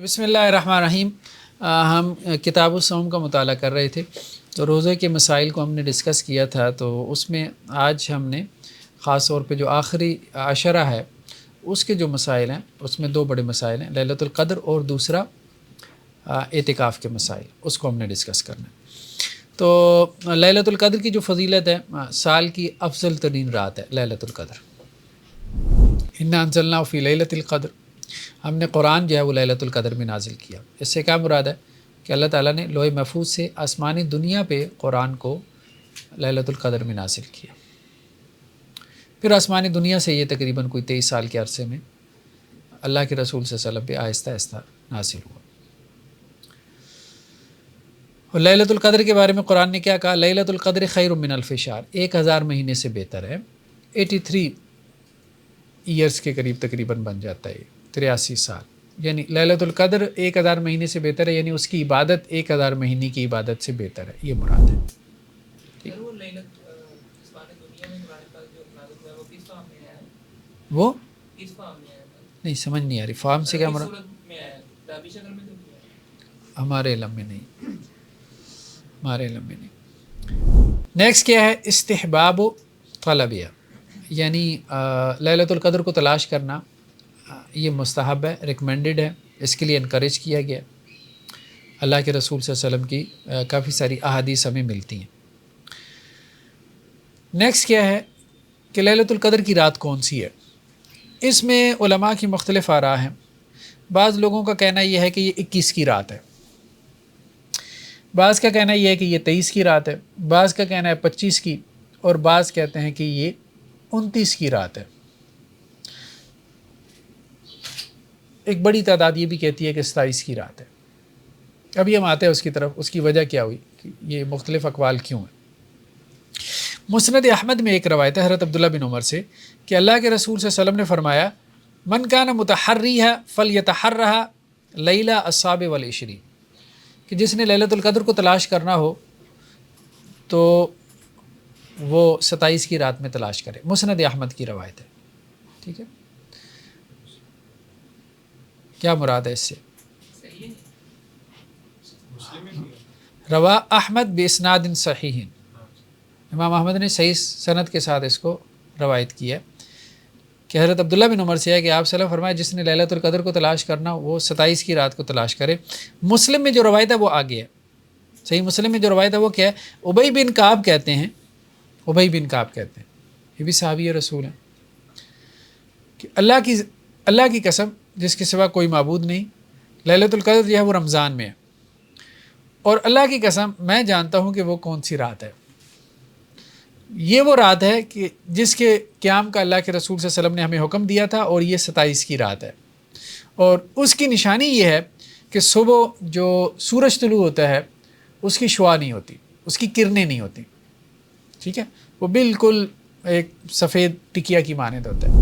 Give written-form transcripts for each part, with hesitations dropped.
بسم اللہ الرحمن الرحیم۔ ہم کتاب الصوم کا مطالعہ کر رہے تھے تو روزے کے مسائل کو ہم نے ڈسکس کیا تھا، تو اس میں آج ہم نے خاص طور پہ جو آخری عشرہ ہے اس کے جو مسائل ہیں اس میں دو بڑے مسائل ہیں، لیلۃ القدر اور دوسرا اعتکاف کے مسائل، اس کو ہم نے ڈسکس کرنا ہے۔ تو لیلۃ القدر کی جو فضیلت ہے، سال کی افضل ترین رات ہے لیلۃ القدر۔ انا انزلناہ فی لیلۃ القدر، ہم نے قرآن جو ہے وہ لیلۃ القدر میں نازل کیا۔ اس سے کیا مراد ہے کہ اللہ تعالیٰ نے لوح محفوظ سے آسمانی دنیا پہ قرآن کو لیلۃ القدر میں نازل کیا، پھر آسمانی دنیا سے یہ تقریباً کوئی 23 سال کے عرصے میں اللہ کے رسول صلی اللہ علیہ وسلم پہ آہستہ آہستہ نازل ہوا۔ اور لیلۃ القدر کے بارے میں قرآن نے کیا کہا؟ لیلۃ القدر خیر من الف شہر، 1000 مہینے سے بہتر ہے۔ 83 ایئرس کے قریب تقریباً بن جاتا ہے، 83 سال، یعنی لیلۃ القدر 1000 مہینے سے بہتر ہے، یعنی اس کی عبادت 1000 مہینے کی عبادت سے بہتر ہے، یہ مراد ہے۔ وہ نہیں سمجھ نہیں آ رہی، فارم سے کیا مراد؟ ہمارے علم میں نہیں، ہمارے علم میں نہیں۔ نیکسٹ کیا ہے؟ استحباب طلبیہ، یعنی لیلۃ القدر کو تلاش کرنا یہ مستحب ہے، ریکمینڈڈ ہے، اس کے لیے انکریج کیا گیا۔ اللہ کے رسول صلی اللہ علیہ وسلم کی کافی ساری احادیث ہمیں ملتی ہیں۔ نیکسٹ کیا ہے کہ لیلۃ القدر کی رات کون سی ہے؟ اس میں علماء کی مختلف آراء ہیں۔ بعض لوگوں کا کہنا یہ ہے کہ یہ 21 کی رات ہے، بعض کا کہنا یہ ہے کہ یہ 23 کی رات ہے، بعض کا کہنا ہے 25 کی، اور بعض کہتے ہیں کہ یہ 29 کی رات ہے۔ ایک بڑی تعداد یہ بھی کہتی ہے کہ 27 کی رات ہے۔ ابھی ہم آتے ہیں اس کی طرف، اس کی وجہ کیا ہوئی کہ یہ مختلف اقوال کیوں ہیں۔ مسند احمد میں ایک روایت ہے حضرت عبداللہ بن عمر سے کہ اللہ کے رسول صلی اللہ علیہ وسلم نے فرمایا، من کان متحریھا فلیتحرھا لیلہ السابع والعشرین، کہ جس نے لیلۃ القدر کو تلاش کرنا ہو تو وہ 27 کی رات میں تلاش کرے۔ مسند احمد کی روایت ہے، ٹھیک ہے؟ کیا مراد ہے اس سے؟ روا احمد باسناد صحیح، امام احمد نے صحیح سند کے ساتھ اس کو روایت کیا کہ حضرت عبداللہ بن عمر سے ہے کہ آپ صلی اللہ علیہ وسلم فرمایا، جس نے لیلۃ القدر کو تلاش کرنا وہ 27 کی رات کو تلاش کرے۔ مسلم میں جو روایت ہے وہ آگے ہے، صحیح مسلم میں جو روایت ہے وہ کیا ہے؟ ابی بن کعب کہتے ہیں، ابی بن کعب کہتے ہیں، یہ بھی صحابی رسول ہیں، کہ اللہ کی قسم جس کے سوا کوئی معبود نہیں، لیلۃ القدر جو ہے وہ رمضان میں ہے، اور اللہ کی قسم میں جانتا ہوں کہ وہ کون سی رات ہے۔ یہ وہ رات ہے کہ جس کے قیام کا اللہ کے رسول صلی اللہ علیہ وسلم نے ہمیں حکم دیا تھا، اور یہ 27 کی رات ہے۔ اور اس کی نشانی یہ ہے کہ صبح جو سورج طلوع ہوتا ہے اس کی شعاع نہیں ہوتی، اس کی کرنیں نہیں ہوتی، ٹھیک ہے؟ وہ بالکل ایک سفید ٹکیا کی مانند ہوتا ہے۔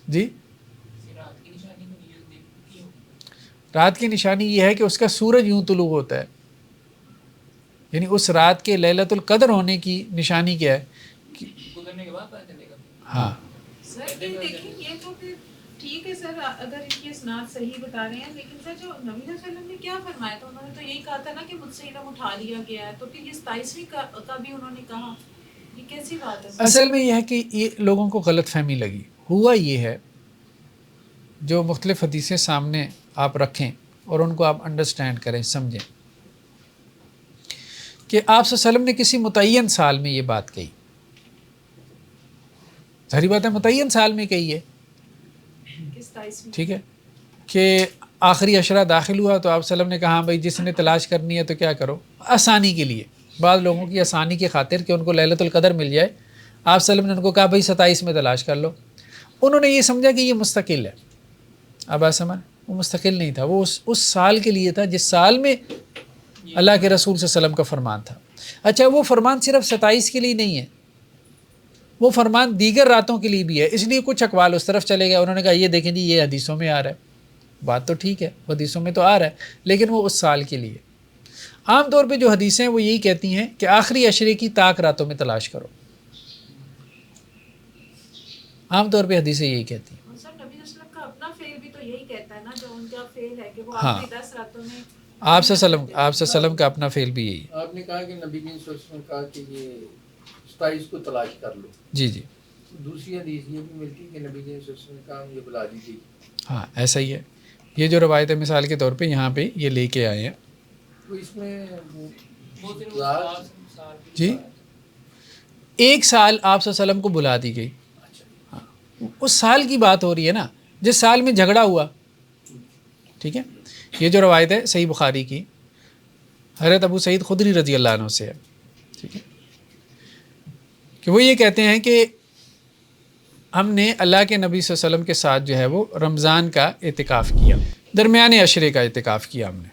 جی، رات کی نشانی یہ ہے کہ اس کا سورج یوں طلوع ہوتا ہے، یعنی اس رات کے لیلۃ القدر ہونے کی نشانی کیا ہے؟ گزرنے کے بعد پتہ چلے گا۔ ہاں سر دیکھیں، یہ تو پھر ٹھیک ہے سر، اگر یہ اسناد صحیح بتا رہے ہیں، لیکن سر جو نبی صلی اللہ علیہ وسلم نے کیا فرمایا تھا، انہوں نے تو یہی کہا تھا نا کہ مجھ سے علم اٹھا لیا گیا ہے، تو پھر یہ 27ویں کا بھی انہوں نے کہا، یہ کیسی بات ہے؟ اصل میں یہ ہے کہ یہ لوگوں کو غلط فہمی لگی۔ ہوا یہ ہے، جو مختلف حدیثیں سامنے آپ رکھیں اور ان کو آپ انڈرسٹینڈ کریں، سمجھیں کہ آپ صلی اللہ علیہ وسلم نے کسی متعین سال میں یہ بات کہی، ظاہری بات ہے متعین سال میں کہی ہے، ٹھیک ہے، کہ آخری عشرہ داخل ہوا تو آپ صلی اللہ علیہ وسلم نے کہا بھائی جس نے تلاش کرنی ہے تو کیا کرو، آسانی کے لیے، بعض لوگوں کی آسانی کی خاطر کہ ان کو لیلۃ القدر مل جائے، آپ صلی اللہ علیہ وسلم نے ان کو کہا بھائی 27 میں تلاش کر لو۔ انہوں نے یہ سمجھا کہ یہ مستقل ہے۔ اب آپ سمجھ، وہ مستقل نہیں تھا، وہ اس سال کے لیے تھا جس سال میں اللہ کے رسول صلی اللہ علیہ وسلم کا فرمان تھا۔ اچھا، وہ فرمان صرف 27 کے لیے نہیں ہے، وہ فرمان دیگر راتوں کے لیے بھی ہے، اس لیے کچھ اقوال اس طرف چلے گئے، انہوں نے کہا یہ دیکھیں جی یہ حدیثوں میں آ رہا ہے، بات تو ٹھیک ہے، حدیثوں میں تو آ رہا ہے، لیکن وہ اس سال کے لیے۔ عام طور پہ جو حدیثیں وہ یہی کہتی ہیں کہ آخری عشرے کی طاق راتوں میں تلاش کرو، عام طور پہ حدیثیں یہی کہتی ہیں۔ یہی کہتا ہے نا جو ان کا فعل ہے کہ وہ ہاں، آخری 10 راتوں میں آپ صلی اللہ علیہ وسلم کا اپنا فعل بھی یہی ہے. آپ نے کہا کہ نبی کریم صلی اللہ علیہ وسلم نے کہا کہ یہ 27 کو تلاش کر لو. جی جی دوسری حدیث یہ بھی ملتی ہے کہ نبی کریم صلی اللہ علیہ وسلم نے کہا مجھے بلا دی گئی. ہاں ایسا ہی ہے. یہ جو روایت ہے مثال کے طور پہ یہاں پہ یہ لے کے آئے ہیں. تو اس میں جی 1 سال آپ صلی اللہ علیہ وسلم کو بلا دی گئی. ہاں اس سال کی بات ہو رہی ہے نا جس سال میں جھگڑا ہوا. ٹھیک ہے. یہ جو روایت ہے صحیح بخاری کی حضرت ابو سعید خدری رضی اللہ عنہ سے ہے. ٹھیک ہے کہ وہ یہ کہتے ہیں کہ ہم نے اللہ کے نبی صلی اللہ علیہ وسلم کے ساتھ جو ہے وہ رمضان کا اعتکاف کیا, درمیانے عشرے کا اعتکاف کیا ہم نے.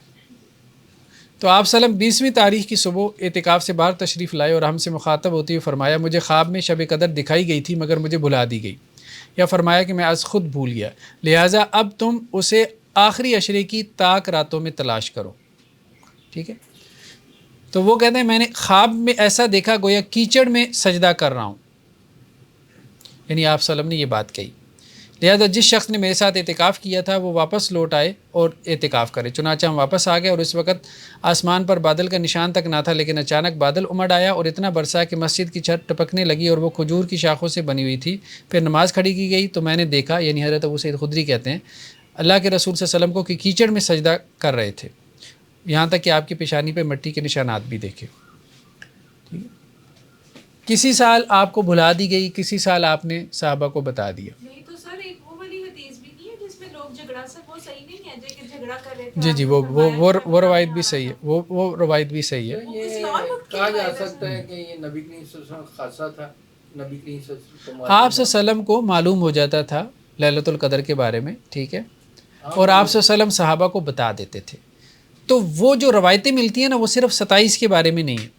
تو آپ صلی اللہ علیہ وسلم 20ویں تاریخ کی صبح اعتکاف سے باہر تشریف لائے اور ہم سے مخاطب ہوتے ہوئے فرمایا مجھے خواب میں شب قدر دکھائی گئی تھی مگر مجھے بھلا دی گئی, یا فرمایا کہ میں از خود بھول گیا, لہٰذا اب تم اسے آخری عشرے کی طاق راتوں میں تلاش کرو. ٹھیک ہے. تو وہ کہتے ہیں میں نے خواب میں ایسا دیکھا گویا کیچڑ میں سجدہ کر رہا ہوں, یعنی آپ صلی اللہ علیہ وسلم نے یہ بات کہی. لہذا جس شخص نے میرے ساتھ اعتکاف کیا تھا وہ واپس لوٹ آئے اور اعتکاف کرے. چنانچہ ہم واپس آ گئے اور اس وقت آسمان پر بادل کا نشان تک نہ تھا, لیکن اچانک بادل امڑ آیا اور اتنا برسا کہ مسجد کی چھت ٹپکنے لگی اور وہ کھجور کی شاخوں سے بنی ہوئی تھی. پھر نماز کھڑی کی گئی تو میں نے دیکھا, یعنی حضرت ابو سعید خدری کہتے ہیں اللہ کے رسول صلی اللہ علیہ وسلم کو کہ کیچڑ میں سجدہ کر رہے تھے, یہاں تک کہ آپ کی پیشانی پہ مٹی کے نشانات بھی دیکھے. کسی سال آپ کو بھلا دی گئی, کسی سال آپ نے صحابہ کو بتا دیا. نہیں تو سر ایک وہ والی حدیث بھی نہیں ہے جس میں لوگ جھگڑا سر وہ صحیح نہیں ہے کہ جھگڑا کر رہے تھے. جی جی وہ روایت بھی صحیح ہے, وہ روایت بھی صحیح ہے. یہ کہا جا سکتا ہے کہ یہ نبی کریم صلی اللہ علیہ وسلم خاصہ تھا. نبی کریم صلی اللہ علیہ وسلم آپ صلی اللہ علیہ وسلم کو معلوم ہو جاتا تھا لیلۃ القدر کے بارے میں. ٹھیک ہے. اور آپ صلی اللہ علیہ وسلم صحابہ کو بتا دیتے تھے. تو وہ جو روایتیں ملتی ہیں نا وہ صرف 27 کے بارے میں نہیں ہیں.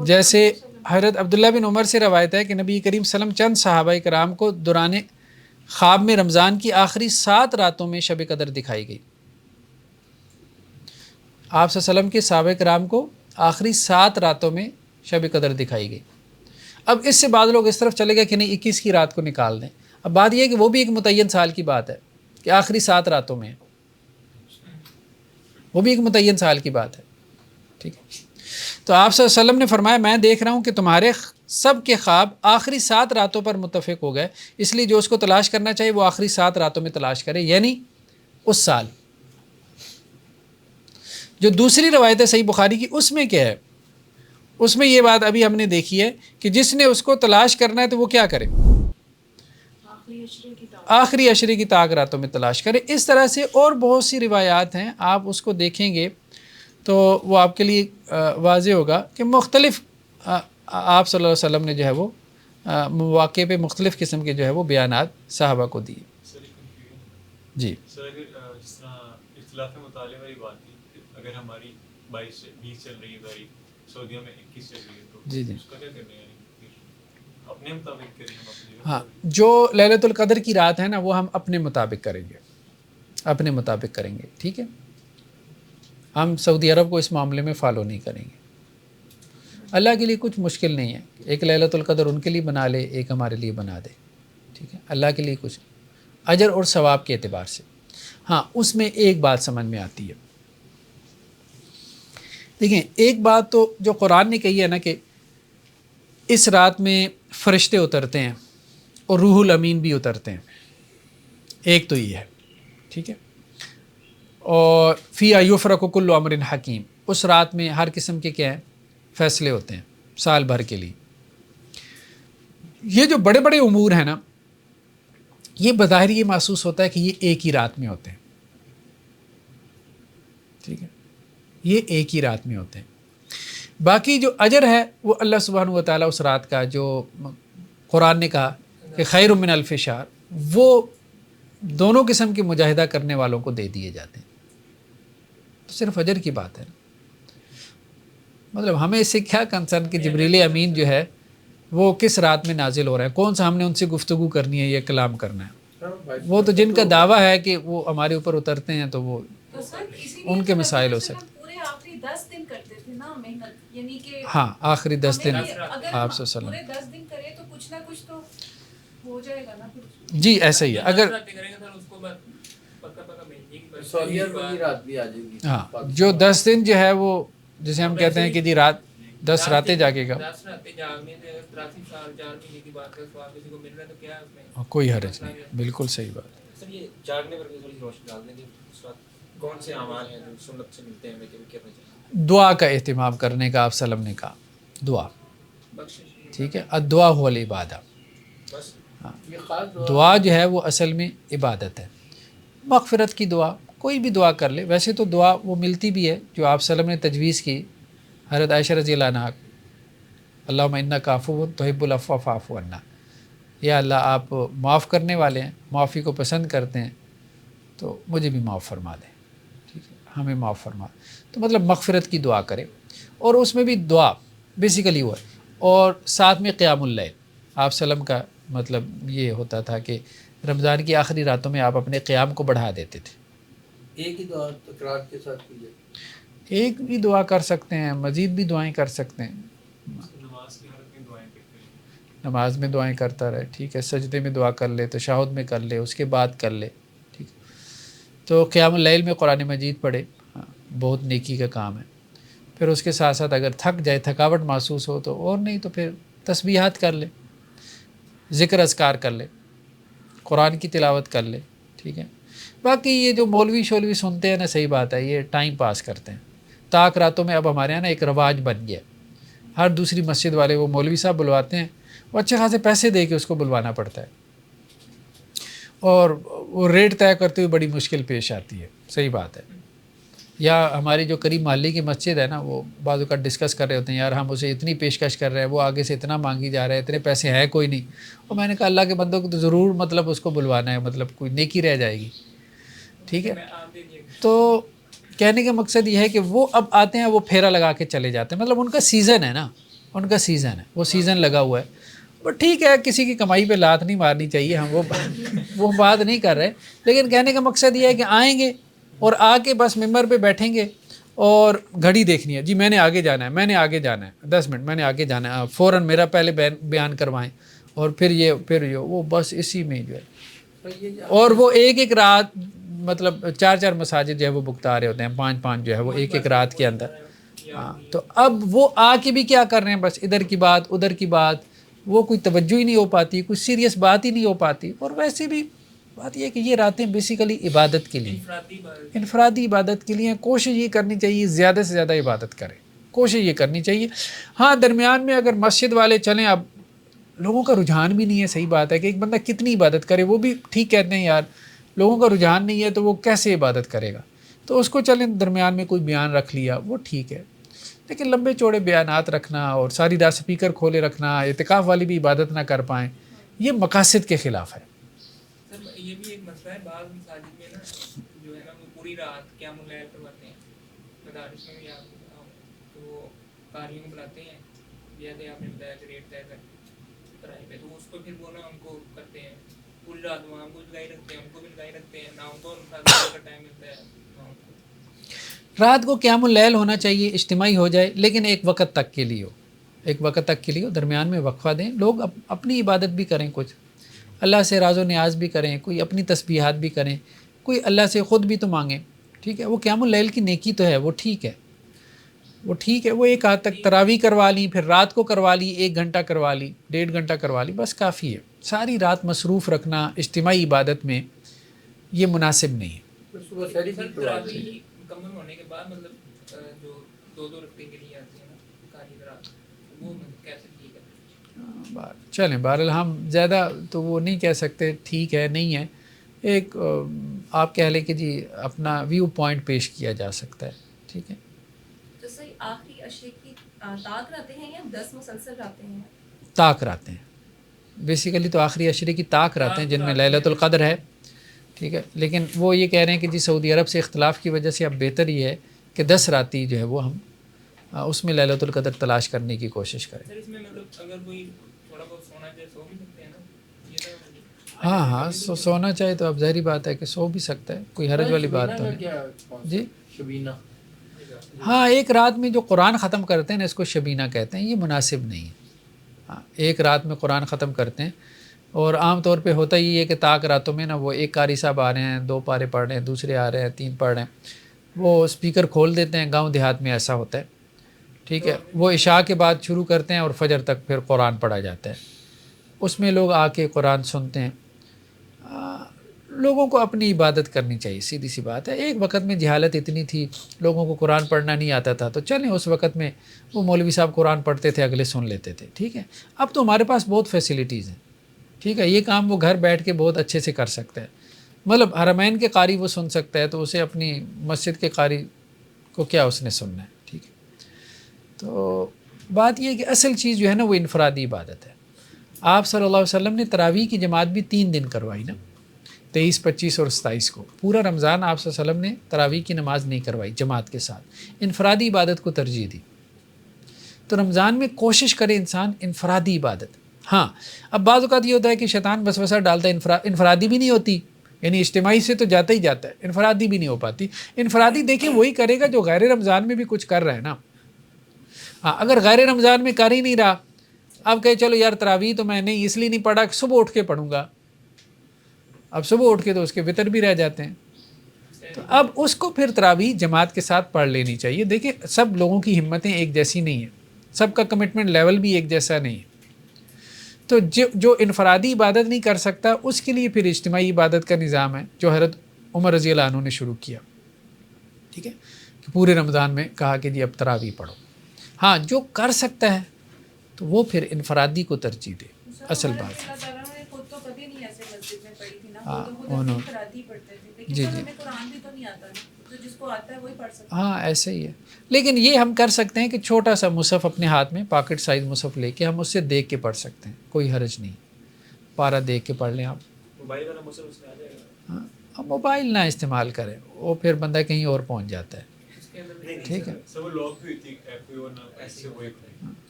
جیسے حضرت عبداللہ بن عمر سے روایت ہے کہ نبی کریم صلی اللہ علیہ وسلم چند صحابہ کرام کو دوران خواب میں رمضان کی آخری 7 راتوں میں شب قدر دکھائی گئی. آپ صلی اللہ علیہ وسلم کے صحابہ کرام کو آخری 7 راتوں میں شب قدر دکھائی گئی. اب اس سے بعض لوگ اس طرف چلے گئے کہ نہیں 21 کی رات کو نکال دیں. اب بات یہ ہے کہ وہ بھی ایک متعین سال کی بات ہے کہ آخری 7 راتوں میں, وہ بھی ایک متعین سال کی بات ہے. ٹھیک ہے. تو آپ صلی اللہ علیہ وسلم نے فرمایا میں دیکھ رہا ہوں کہ تمہارے سب کے خواب آخری 7 راتوں پر متفق ہو گئے, اس لیے جو اس کو تلاش کرنا چاہیے وہ آخری 7 راتوں میں تلاش کرے, یعنی اس سال. جو دوسری روایت ہے صحیح بخاری کی اس میں کیا ہے, اس میں یہ بات ابھی ہم نے دیکھی ہے کہ جس نے اس کو تلاش کرنا ہے تو وہ کیا کرے, آخری عشرے کی طاق راتوں میں تلاش کرے. اس طرح سے اور بہت سی روایات ہیں, آپ اس کو دیکھیں گے تو وہ آپ کے لیے واضح ہوگا کہ مختلف آپ صلی اللہ علیہ وسلم نے جو ہے وہ مواقع پہ مختلف قسم کے جو ہے وہ بیانات صحابہ کو دیے. جی سر جس طرح اختلاف مطالعے والی بات تھی, اگر ہماری 22 سے 20 چل رہی ہے تاریخ, سعودیہ میں 21 چل رہی ہے, تو جی جی اس کا کیا کرنا ہے, اپنے مطابق کریں ہم اپنے. ہاں جو لیلۃ القدر کی رات ہے نا وہ ہم اپنے مطابق کریں گے, اپنے مطابق کریں گے. ٹھیک ہے. ہم سعودی عرب کو اس معاملے میں فالو نہیں کریں گے. اللہ کے لیے کچھ مشکل نہیں ہے, ایک لیلۃ القدر ان کے لیے بنا لے, ایک ہمارے لیے بنا دے. ٹھیک ہے. اللہ کے لیے کچھ اجر اور ثواب کے اعتبار سے. ہاں اس میں ایک بات سمجھ میں آتی ہے. دیکھیں ایک بات تو جو قرآن نے کہی ہے نا کہ اس رات میں فرشتے اترتے ہیں اور روح الامین بھی اترتے ہیں, ایک تو یہ ہے. ٹھیک ہے. اور فیہا یفرق کل امر حکیم, اس رات میں ہر قسم کے کیا ہیں فیصلے ہوتے ہیں سال بھر کے لیے. یہ جو بڑے بڑے امور ہیں نا یہ بظاہر یہ محسوس ہوتا ہے کہ یہ ایک ہی رات میں ہوتے ہیں. ٹھیک ہے. یہ ایک ہی رات میں ہوتے ہیں. باقی جو اجر ہے وہ اللہ سبحانہ و تعالیٰ اس رات کا جو قرآن نے کہا کہ خیر من الف شہر, وہ دونوں قسم کے مجاہدہ کرنے والوں کو دے دیے جاتے ہیں. تو صرف اجر کی بات ہے. مطلب ہمیں اس سے کیا کنسرن کہ جبریل امین جو ہے وہ کس رات میں نازل ہو رہا ہے, کون سا ہم نے ان سے گفتگو کرنی ہے یا کلام کرنا ہے. وہ تو جن کا دعویٰ ہے کہ وہ ہمارے اوپر اترتے ہیں تو وہ ان کے مسائل ہو سکتے. پورے آخری 10 دن کرتے تھے نا محنت, یعنی کہ ہاں آخری 10 دن اگر آپ سے پورے 10 دن کرے تو کچھ نہ کچھ تو ہو جائے گا نا. جی ایسا ہی ہے. اگر سعودیہ میں رات بھی آ جائے گی. ہاں جو 10 دن جو ہے وہ جسے ہم کہتے ہیں کہ جی رات 10 راتیں جاگے گا, 10 راتیں جاگنے سے 83 سال 4 مہینے کی بات ہے, سوال کسی کو مل رہا ہے تو کیا ہے اس میں کوئی حرج نہیں. بالکل صحیح بات. سر یہ جاگنے پر بھی تھوڑی روشنی ڈال دیں کہ اس وقت کون سے اعمال ہیں جو سنت سے ملتے ہیں ہمیں کہ کرنا چاہیے. دعا کا اہتمام کرنے کا آپ سلم نے کہا, دعا, ٹھیک ہے. الدعا هو العبادہ, بس یہ خاص دعا جو ہے وہ اصل میں عبادت ہے. مغفرت کی دعا کوئی بھی دعا کر لے. ویسے تو دعا وہ ملتی بھی ہے جو آپ سلم نے تجویز کی, حضرت عائشہ رضی اللہ عنہا, اللہم انک عفو تحب العفو فاعف عنا, یا اللہ آپ معاف کرنے والے ہیں, معافی کو پسند کرتے ہیں, تو مجھے بھی معاف فرما دیں, ٹھیک ہے, ہمیں معاف فرما. تو مطلب مغفرت کی دعا کرے, اور اس میں بھی دعا بیسیکلی وہ ہے. اور ساتھ میں قیام اللیل, آپ سلم کا مطلب یہ ہوتا تھا کہ رمضان کی آخری راتوں میں آپ اپنے قیام کو بڑھا دیتے تھے. ایک ہی دعا تکرار کے ساتھ کیجیے. ایک بھی دعا کر سکتے ہیں, مزید بھی دعائیں کر سکتے ہیں. نماز کی حالت میں دعائیں کرتے ہیں, نماز میں دعائیں کرتا رہے, ٹھیک ہے. سجدے میں دعا کر لے, تشہد میں کر لے, اس کے بعد کر لے, ٹھیک ہے. تو قیام اللیل میں قرآن مجید پڑھے, ہاں بہت نیکی کا کام ہے. پھر اس کے ساتھ ساتھ اگر تھک جائے, تھکاوٹ محسوس ہو تو, اور نہیں تو پھر تسبیحات کر لے, ذکر اذکار کر لے, قرآن کی تلاوت کر لے, ٹھیک ہے. باقی یہ جو مولوی شولوی سنتے ہیں نا, صحیح بات ہے, یہ ٹائم پاس کرتے ہیں. طاق راتوں میں اب ہمارے یہاں نا ایک رواج بن گیا, ہر دوسری مسجد والے وہ مولوی صاحب بلواتے ہیں, وہ اچھے خاصے پیسے دے کے اس کو بلوانا پڑتا ہے, اور وہ ریٹ طے کرتے ہوئے بڑی مشکل پیش آتی ہے. صحیح بات ہے. یا ہماری جو قریب محلے کی مسجد ہے نا, وہ بعض اوقات ڈسکس کر رہے ہوتے ہیں, یار ہم اسے اتنی پیشکش کر رہے ہیں, وہ آگے سے اتنا مانگی جا رہا ہے, اتنے پیسے ہیں کوئی نہیں. اور میں نے کہا اللہ کے بندوں کو تو ضرور مطلب اس کو بلوانا ہے, مطلب کوئی نیکی رہ جائے گی, ٹھیک ہے. تو کہنے کا مقصد یہ ہے کہ وہ اب آتے ہیں, وہ پھیرا لگا کے چلے جاتے ہیں, مطلب ان کا سیزن ہے نا, ان کا سیزن ہے, وہ سیزن لگا ہوا ہے. بٹ ٹھیک ہے, کسی کی کمائی پہ لات نہیں مارنی چاہیے, ہم وہ بات نہیں کر رہے. لیکن کہنے کا مقصد یہ ہے کہ آئیں گے اور آ کے بس ممبر پہ بیٹھیں گے اور گھڑی دیکھنی ہے, جی میں نے آگے جانا ہے, میں نے آگے جانا ہے, 10 منٹ میں نے آگے جانا ہے, فوراً میرا پہلے بیان کروائیں, اور پھر یہ وہ بس اسی میں جو ہے. اور وہ ایک رات مطلب 4 مساجد جو ہے وہ بکتا رہے ہوتے ہیں, 5 جو ہے وہ ایک رات کے اندر. ہاں تو اب وہ آ کے بھی کیا کر رہے ہیں, بس ادھر کی بات ادھر کی بات, وہ کوئی توجہ ہی نہیں ہو پاتی, کوئی سیریس بات ہی نہیں ہو پاتی. اور ویسے بھی بات یہ ہے کہ یہ راتیں بیسیکلی عبادت کے لیے, انفرادی عبادت کے لیے. کوشش یہ کرنی چاہیے زیادہ سے زیادہ عبادت کریں, کوشش یہ کرنی چاہیے. ہاں درمیان میں اگر مسجد والے چلیں, اب لوگوں کا رجحان بھی نہیں ہے, صحیح بات ہے کہ ایک بندہ کتنی عبادت کرے, وہ بھی ٹھیک کہتے ہیں یار لوگوں کا رجحان نہیں ہے تو وہ کیسے عبادت کرے گا, تو اس کو چلیں درمیان میں کوئی بیان رکھ لیا, وہ ٹھیک ہے. لیکن لمبے چوڑے بیانات رکھنا اور ساری رات سپیکر کھولے رکھنا, اعتکاف والی بھی عبادت نہ کر پائیں, یہ مقاصد کے خلاف ہے. سر یہ بھی ایک مسئلہ ہے, بعض مساجد میں نا جو ہے نا وہ پوری رات قیام اللیل کرواتے ہیں, مدارس میں یا تو وہ قاریوں کو بلاتے ہیں, جیسے آپ نے بتایا کہ ریٹ طے کرائی پہ, تو اس کو پھر وہ نا ان کو کرتے ہیں پوری رات وہاں کو لگائی رکھتے ہیں, ان کو بھی لگائی رکھتے ہیں, نہ ان کو کا ٹائم ملتا ہے. رات کو قیام اللیل ہونا چاہیے, اجتماعی ہو جائے, لیکن ایک وقت تک کے لیے ہو, ایک وقت تک کے لیے ہو, درمیان میں وقفہ دیں, لوگ اپنی عبادت بھی کریں, کچھ اللہ سے راز و نیاز بھی کریں, کوئی اپنی تسبیحات بھی کریں, کوئی اللہ سے خود بھی تو مانگیں, ٹھیک ہے. وہ قیام اللیل کی نیکی تو ہے, وہ ٹھیک ہے, وہ ٹھیک ہے. وہ ایک آدھ تک تراویح کروا لی, پھر رات کو کروا لی, 1 گھنٹہ کروا لی, 1.5 گھنٹہ کروا لی, بس کافی ہے. ساری رات مصروف رکھنا اجتماعی عبادت میں یہ مناسب نہیں ہے. مکمل ہونے کے بعد مطلب جو 2 رکھتے کے لیے آتے ہیں نا قاری رات, وہ کیسے ٹھیک ہے؟ چلیں بہرحال ہم زیادہ تو وہ نہیں کہہ سکتے ٹھیک ہے نہیں ہے, ایک آپ کہہ لیں کہ جی اپنا ویو پوائنٹ پیش کیا جا سکتا ہے, ٹھیک ہے. تو صحیح آخری عشرے کی طاق رہتے ہیں یا 10 مسلسل رہتے ہیں؟ طاق راتیں بیسیکلی تو آخری عشرے کی طاق راتیں جن میں لیلۃ القدر ہے, ٹھیک ہے. لیکن وہ یہ کہہ رہے ہیں کہ جی سعودی عرب سے اختلاف کی وجہ سے اب بہتر یہ ہے کہ 10 راتی جو ہے وہ ہم اس میں لیلۃ القدر تلاش کرنے کی کوشش کریں. سر اس میں مطلب اگر کوئی تھوڑا بہت سونا چاہے سو بھی سکتے ہیں نا, ہاں سونا چاہے تو اب ظاہری بات ہے کہ سو بھی سکتا ہے, کوئی حرج والی بات تو نہیں. جی شبینہ, ہاں ایک رات میں جو قرآن ختم کرتے ہیں نا, اس کو شبینہ کہتے ہیں, یہ مناسب نہیں ہے. ہاں ایک رات میں قرآن ختم کرتے ہیں اور عام طور پہ ہوتا ہی ہے کہ طاق راتوں میں نا وہ ایک قاری صاحب آ رہے ہیں 2 پارے پڑھ رہے ہیں، دوسرے آ رہے ہیں 3 پڑھ رہے ہیں، وہ اسپیکر کھول دیتے ہیں، گاؤں دیہات میں ایسا ہوتا ہے، ٹھیک ہے، وہ عشاء کے بعد شروع کرتے ہیں اور فجر تک پھر قرآن پڑھا جاتا ہے، اس میں لوگ آ کے قرآن سنتے ہیں۔ لوگوں کو اپنی عبادت کرنی چاہیے، سیدھی سی بات ہے۔ ایک وقت میں جہالت اتنی تھی، لوگوں کو قرآن پڑھنا نہیں آتا تھا، تو چلیں اس وقت میں وہ مولوی صاحب قرآن پڑھتے تھے، اگلے سن لیتے تھے، ٹھیک ہے۔ اب تو ہمارے پاس بہت فیسلٹیز ہیں، ٹھیک ہے، یہ کام وہ گھر بیٹھ کے بہت اچھے سے کر سکتا ہے، مطلب حرمین کے قاری وہ سن سکتا ہے تو اسے اپنی مسجد کے قاری کو کیا اس نے سننا ہے، ٹھیک ہے۔ تو بات یہ ہے کہ اصل چیز جو ہے نا وہ انفرادی عبادت ہے۔ آپ صلی اللہ علیہ وسلم نے تراویح کی جماعت بھی 3 دن کروائی نا، 23، 25 اور 27 کو۔ پورا رمضان آپ صلی اللہ علیہ وسلم نے تراویح کی نماز نہیں کروائی جماعت کے ساتھ، انفرادی عبادت کو ترجیح دی۔ تو رمضان میں کوشش کرے انسان انفرادی عبادت۔ ہاں اب بعض اوقات یہ ہوتا ہے کہ شیطان وسوسہ ڈالتا ہے، انفرادی بھی نہیں ہوتی، یعنی اجتماعی سے تو جاتا ہی جاتا ہے، انفرادی بھی نہیں ہو پاتی۔ انفرادی دیکھیں وہی کرے گا جو غیر رمضان میں بھی کچھ کر رہا ہے نا۔ ہاں اگر غیر رمضان میں کر ہی نہیں رہا، اب کہے چلو یار تراویح تو میں نہیں اس لیے نہیں پڑھا کہ صبح اٹھ کے پڑھوں گا، اب صبح اٹھ کے تو اس کے وطر بھی رہ جاتے ہیں، تو اب اس کو پھر تراویح جماعت کے ساتھ پڑھ لینی چاہیے۔ دیکھیں سب لوگوں کی ہمتیں ایک جیسی نہیں ہیں، سب کا کمٹمنٹ لیول بھی ایک جیسا نہیں ہے، تو جو انفرادی عبادت نہیں کر سکتا اس کے لیے پھر اجتماعی عبادت کا نظام ہے جو حضرت عمر رضی اللہ عنہ نے شروع کیا، ٹھیک ہے، کہ پورے رمضان میں کہا کہ جی اب تراویح پڑھو۔ ہاں جو کر سکتا ہے تو وہ پھر انفرادی کو ترجیح دے، اصل بات ہے۔ اللہ تعالیٰ نے خود تو کبھی نہیں ایسے مسجد میں پڑھی تھی نا، ہاں، وہ تو خود انفرادی پڑھتے تھے، لیکن جی سر جی ہمیں قرآن بھی تو نہیں آتا نا، تو جس کو آتا ہے وہی پڑھ سکتا ہے۔ ہاں ایسے ہی ہے، لیکن یہ ہم کر سکتے ہیں کہ چھوٹا سا مصحف اپنے ہاتھ میں پاکٹ سائز مصحف لے کے ہم اس سے دیکھ کے پڑھ سکتے ہیں، کوئی حرج نہیں، پارا دیکھ کے پڑھ لیں آپ۔ موبائل والا مصحف اس میں آ جائے گا؟ ہاں اب موبائل نہ استعمال کریں، وہ پھر بندہ کہیں اور پہنچ جاتا ہے، ٹھیک ہے۔ سب وہ لاک بھی ہوتی ہے ایپ اور نہ ایسے وہ ایک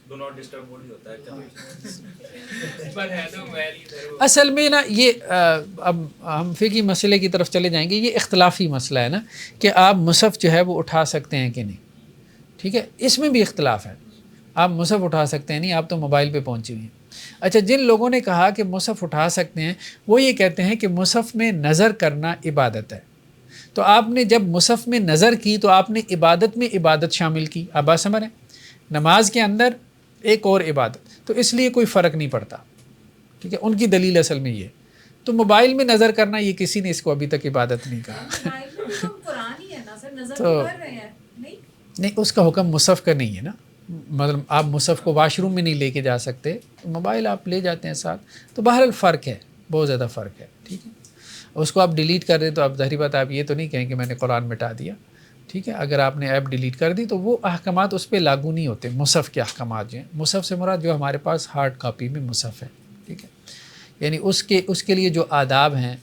ڈو ناٹ ڈسٹرب موڈ بھی ہوتا ہے پر ہے تو موبائل ہی ضرور۔ اصل میں نا یہ اب ہم فقہی مسئلے کی طرف چلے جائیں گے، یہ اختلافی مسئلہ ہے نا کہ آپ مصحف جو ہے وہ اٹھا سکتے ہیں کہ نہیں، ٹھیک ہے، اس میں بھی اختلاف ہے، آپ مصحف اٹھا سکتے ہیں نہیں، آپ تو موبائل پہ پہنچی ہوئی ہیں۔ اچھا جن لوگوں نے کہا کہ مصحف اٹھا سکتے ہیں وہ یہ کہتے ہیں کہ مصحف میں نظر کرنا عبادت ہے، تو آپ نے جب مصحف میں نظر کی تو آپ نے عبادت میں عبادت شامل کی، آپ بات سمجھ رہے ہیں، نماز کے اندر ایک اور عبادت، تو اس لیے کوئی فرق نہیں پڑتا، ٹھیک ہے، ان کی دلیل اصل میں یہ۔ تو موبائل میں نظر کرنا یہ کسی نے اس کو ابھی تک عبادت نہیں کہا، موبائل میں تو قرآن ہی ہے نا سر، نظر تو تو کر رہے ہیں نہیں؟ نہیں اس کا حکم مصحف کا نہیں ہے نا، مطلب آپ مصحف کو واش روم میں نہیں لے کے جا سکتے، موبائل آپ لے جاتے ہیں ساتھ، تو بہرحال فرق ہے، بہت زیادہ فرق ہے، ٹھیک ہے۔ اس کو آپ ڈیلیٹ کر دیں تو اب ظاہری بات آپ یہ تو نہیں کہیں کہ میں نے قرآن مٹا دیا، ٹھیک ہے، اگر آپ نے ایپ ڈیلیٹ کر دی تو وہ احکامات اس پہ لاگو نہیں ہوتے، مصحف کے احکامات جو ہیں، مصحف سے مراد جو ہمارے پاس ہارڈ کاپی میں مصحف ہے، ٹھیک ہے، یعنی اس کے لیے جو آداب ہیں،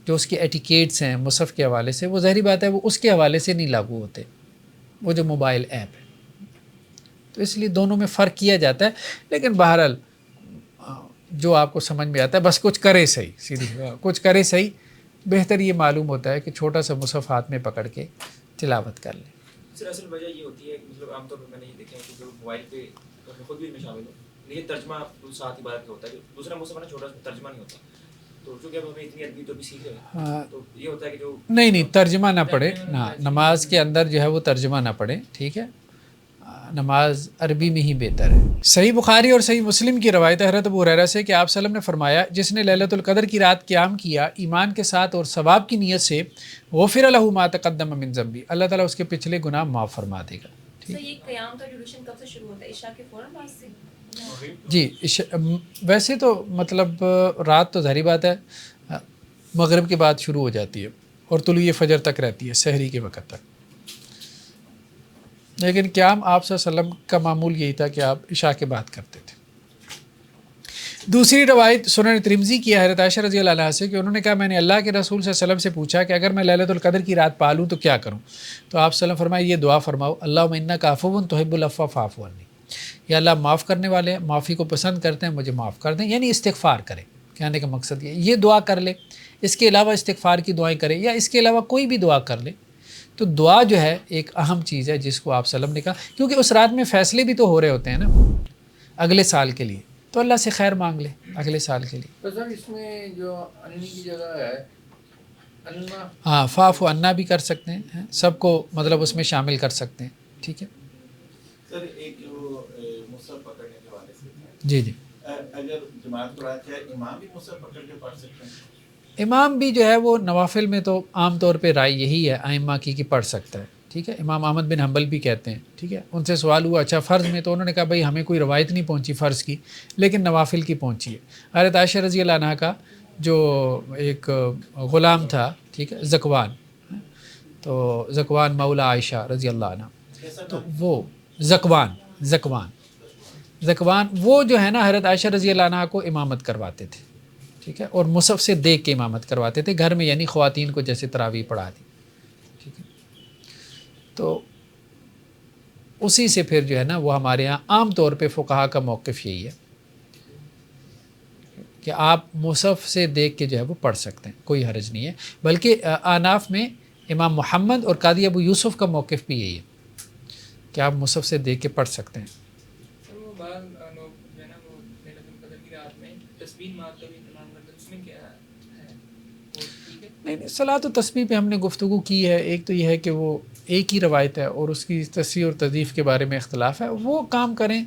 جو اس کے ایٹیکیٹس ہیں مصحف کے حوالے سے، وہ ظاہری بات ہے وہ اس کے حوالے سے نہیں لاگو ہوتے، وہ جو موبائل ایپ ہے، تو اس لیے دونوں میں فرق کیا جاتا ہے، لیکن بہرحال جو آپ کو سمجھ میں آتا ہے بس کچھ کرے صحیح، سیدھی کچھ کرے صحیح، بہتر یہ معلوم ہوتا ہے کہ چھوٹا سا مصحف ہاتھ میں پکڑ کے تلاوت کر لیں۔ سر اصل وجہ یہ ہوتی ہے کہ مطلب عام طور پہ میں نے یہ دیکھا ہے کہ جو موبائل پہ خود بھی میں شامل ہوں، یہ ترجمہ ساتھ عبادت کا ہوتا ہے، دوسرا مصحف ہے نا چھوٹا سا ترجمہ نہیں ہوتا، تو چونکہ اب ہمیں اتنی عربی تو بھی سیکھ رہے ہیں تو یہ ہوتا ہے کہ جو نہیں ترجمہ نہ پڑھے، نماز کے اندر جو ہے وہ ترجمہ نہ پڑھے، ٹھیک ہے، نماز عربی میں ہی بہتر ہے۔ صحیح بخاری اور صحیح مسلم کی روایت حضرت ابو ہریرہ سے کہ آپ صلی اللہ علیہ وسلم نے فرمایا جس نے لیلۃ القدر کی رات قیام کیا ایمان کے ساتھ اور ثواب کی نیت سے، غفر لہ ما تقدم من ذنبہ، اللہ تعالیٰ اس کے پچھلے گناہ معاف فرما دے گا۔ تو یہ قیام کا ڈیوریشن کب سے شروع ہوتا ہے؟ عشاء کے فوراً بعد سے؟ جی ویسے تو مطلب رات تو ظاہری بات ہے مغرب کے بعد شروع ہو جاتی ہے اور طلوع فجر تک رہتی ہے، سحری کے وقت تک، لیکن قیام آپ صلی اللہ علیہ وسلم کا معمول یہی تھا کہ آپ عشاء کے بعد کرتے تھے۔ دوسری روایت سنن ترمذی کی ہے حضرت عائشہ رضی اللہ عنہا سے کہ انہوں نے کہا میں نے اللہ کے رسول صلی اللہ علیہ وسلم سے پوچھا کہ اگر میں لیلۃ القدر کی رات پالوں تو کیا کروں، تو آپ صلی اللہ علیہ وسلم فرمایا یہ دعا فرماؤ، اللہم انک عفو تحب العفو فاعف عنی، یا اللہ معاف کرنے والے ہیں، معافی کو پسند کرتے ہیں، مجھے معاف کر دیں، یعنی استغفار کریں، کہنے کا مقصد یہ دعا کر لے، اس کے علاوہ استغفار کی دعائیں کرے یا اس کے علاوہ کوئی بھی دعا کر لے، تو دعا جو ہے ایک اہم چیز ہے جس کو آپ صلی اللہ علیہ وسلم نے کہا، کیونکہ اس رات میں فیصلے بھی تو ہو رہے ہوتے ہیں نا اگلے سال کے لیے، تو اللہ سے خیر مانگ لے اگلے سال کے لیے. تو سر اس میں جو انی کی جگہ ہے انا، ہاں فاف و انا بھی کر سکتے ہیں، سب کو مطلب اس میں شامل کر سکتے ہیں. ٹھیک ہے سر ایک جو مصحف پکڑنے کے والے سے جی جی. اگر جماعت پڑھا کیا امام بھی مصحف پکڑ کے پڑھ سکتے ہیں؟ امام بھی جو ہے وہ نوافل میں تو عام طور پہ رائے یہی ہے ائمہ کی کہ پڑھ سکتا ہے. ٹھیک ہے، امام احمد بن حنبل بھی کہتے ہیں. ٹھیک ہے، ان سے سوال ہوا اچھا فرض میں، تو انہوں نے کہا بھائی ہمیں کوئی روایت نہیں پہنچی فرض کی، لیکن نوافل کی پہنچی ہے. حضرت عائشہ رضی اللہ عنہا کا جو ایک غلام تھا، ٹھیک ہے، زکوان، تو زکوان مولا عائشہ رضی اللہ عنہ، تو وہ زکوان وہ جو ہے نا حضرت عائشہ رضی اللہ عنہ کو امامت کرواتے تھے. ٹھیک ہے، اور مصحف سے دیکھ کے امامت کرواتے تھے گھر میں، یعنی خواتین کو جیسے تراویح پڑھا دی. ٹھیک ہے، تو اسی سے پھر جو ہے نا وہ ہمارے ہاں عام طور پہ فقہا کا موقف یہی ہے کہ آپ مصحف سے دیکھ کے جو ہے وہ پڑھ سکتے ہیں، کوئی حرج نہیں ہے. بلکہ احناف میں امام محمد اور قاضی ابو یوسف کا موقف بھی یہی ہے کہ آپ مصحف سے دیکھ کے پڑھ سکتے ہیں. وہ بعض لوگ جو ہے نا وہ لیلۃ القدر کی رات میں تسبیح مات کا بھی اہتمام کرتے ہیں، اس میں کیا ہے وہ ٹھیک ہے؟ نہیں صلاۃ و تسبیح پہ ہم نے گفتگو کی ہے. ایک تو یہ ہے کہ وہ ایک ہی روایت ہے اور اس کی تصحیح اور تضعیف کے بارے میں اختلاف ہے. وہ کام کریں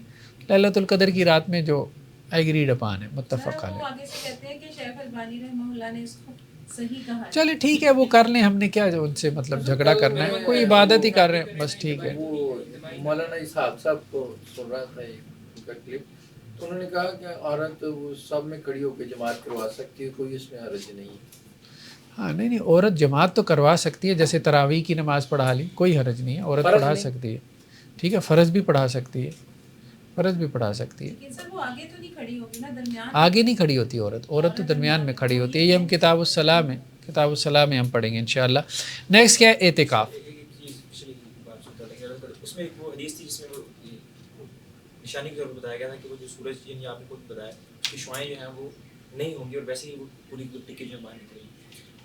لیلۃ القدر کی رات میں جو ایگریڈ اپان ہے، متفق وہ علیہ. آگے سے کہتے ہیں کہ شیخ البانی رحمہ اللہ نے اس کو صحیح کہا ہے. چلے ٹھیک ہے، وہ کر لیں، ہم نے کیا جو ان سے مطلب جھگڑا کرنا ہے، کوئی عبادت ہی کر رہے ہیں بس. ٹھیک ہے. وہ مولانا اسحاق صاحب کو سن رہا تھا ایک کا کلپ، تو انہوں نے کہا کہ عورت وہ سب میں کھڑی ہو کے جماعت کروا سکتی ہے، کوئی اس میں حرج نہیں. ہاں نہیں عورت جماعت تو کروا سکتی ہے، جیسے تراویح کی نماز پڑھا لی، کوئی حرج نہیں ہے، عورت پڑھا سکتی ہے. ٹھیک ہے، فرض بھی پڑھا سکتی ہے، فرض بھی پڑھا سکتی ہے. لیکن سر وہ آگے تو نہیں کھڑی ہوگی نا، درمیان آگے نہیں کھڑی ہوتی عورت تو درمیان میں کھڑی ہوتی ہے. یہ ہم کتاب الصلاح میں ہم پڑھیں گے انشاءاللہ. نیکسٹ کیا ہے؟ اعتکاف. پچھلی بات سنتا تھا کہ اس میں ایک وہ حدیث تھی جس میں وہ نشانی کے طور پر بتایا گیا تھا کہ وہ جو سورج، یعنی آپ نے خود بتایا اس کی شعائیں جو ہیں وہ نہیں ہوں گی اور ویسے ہی وہ پوری ٹکے جو باہر نکلیں گی.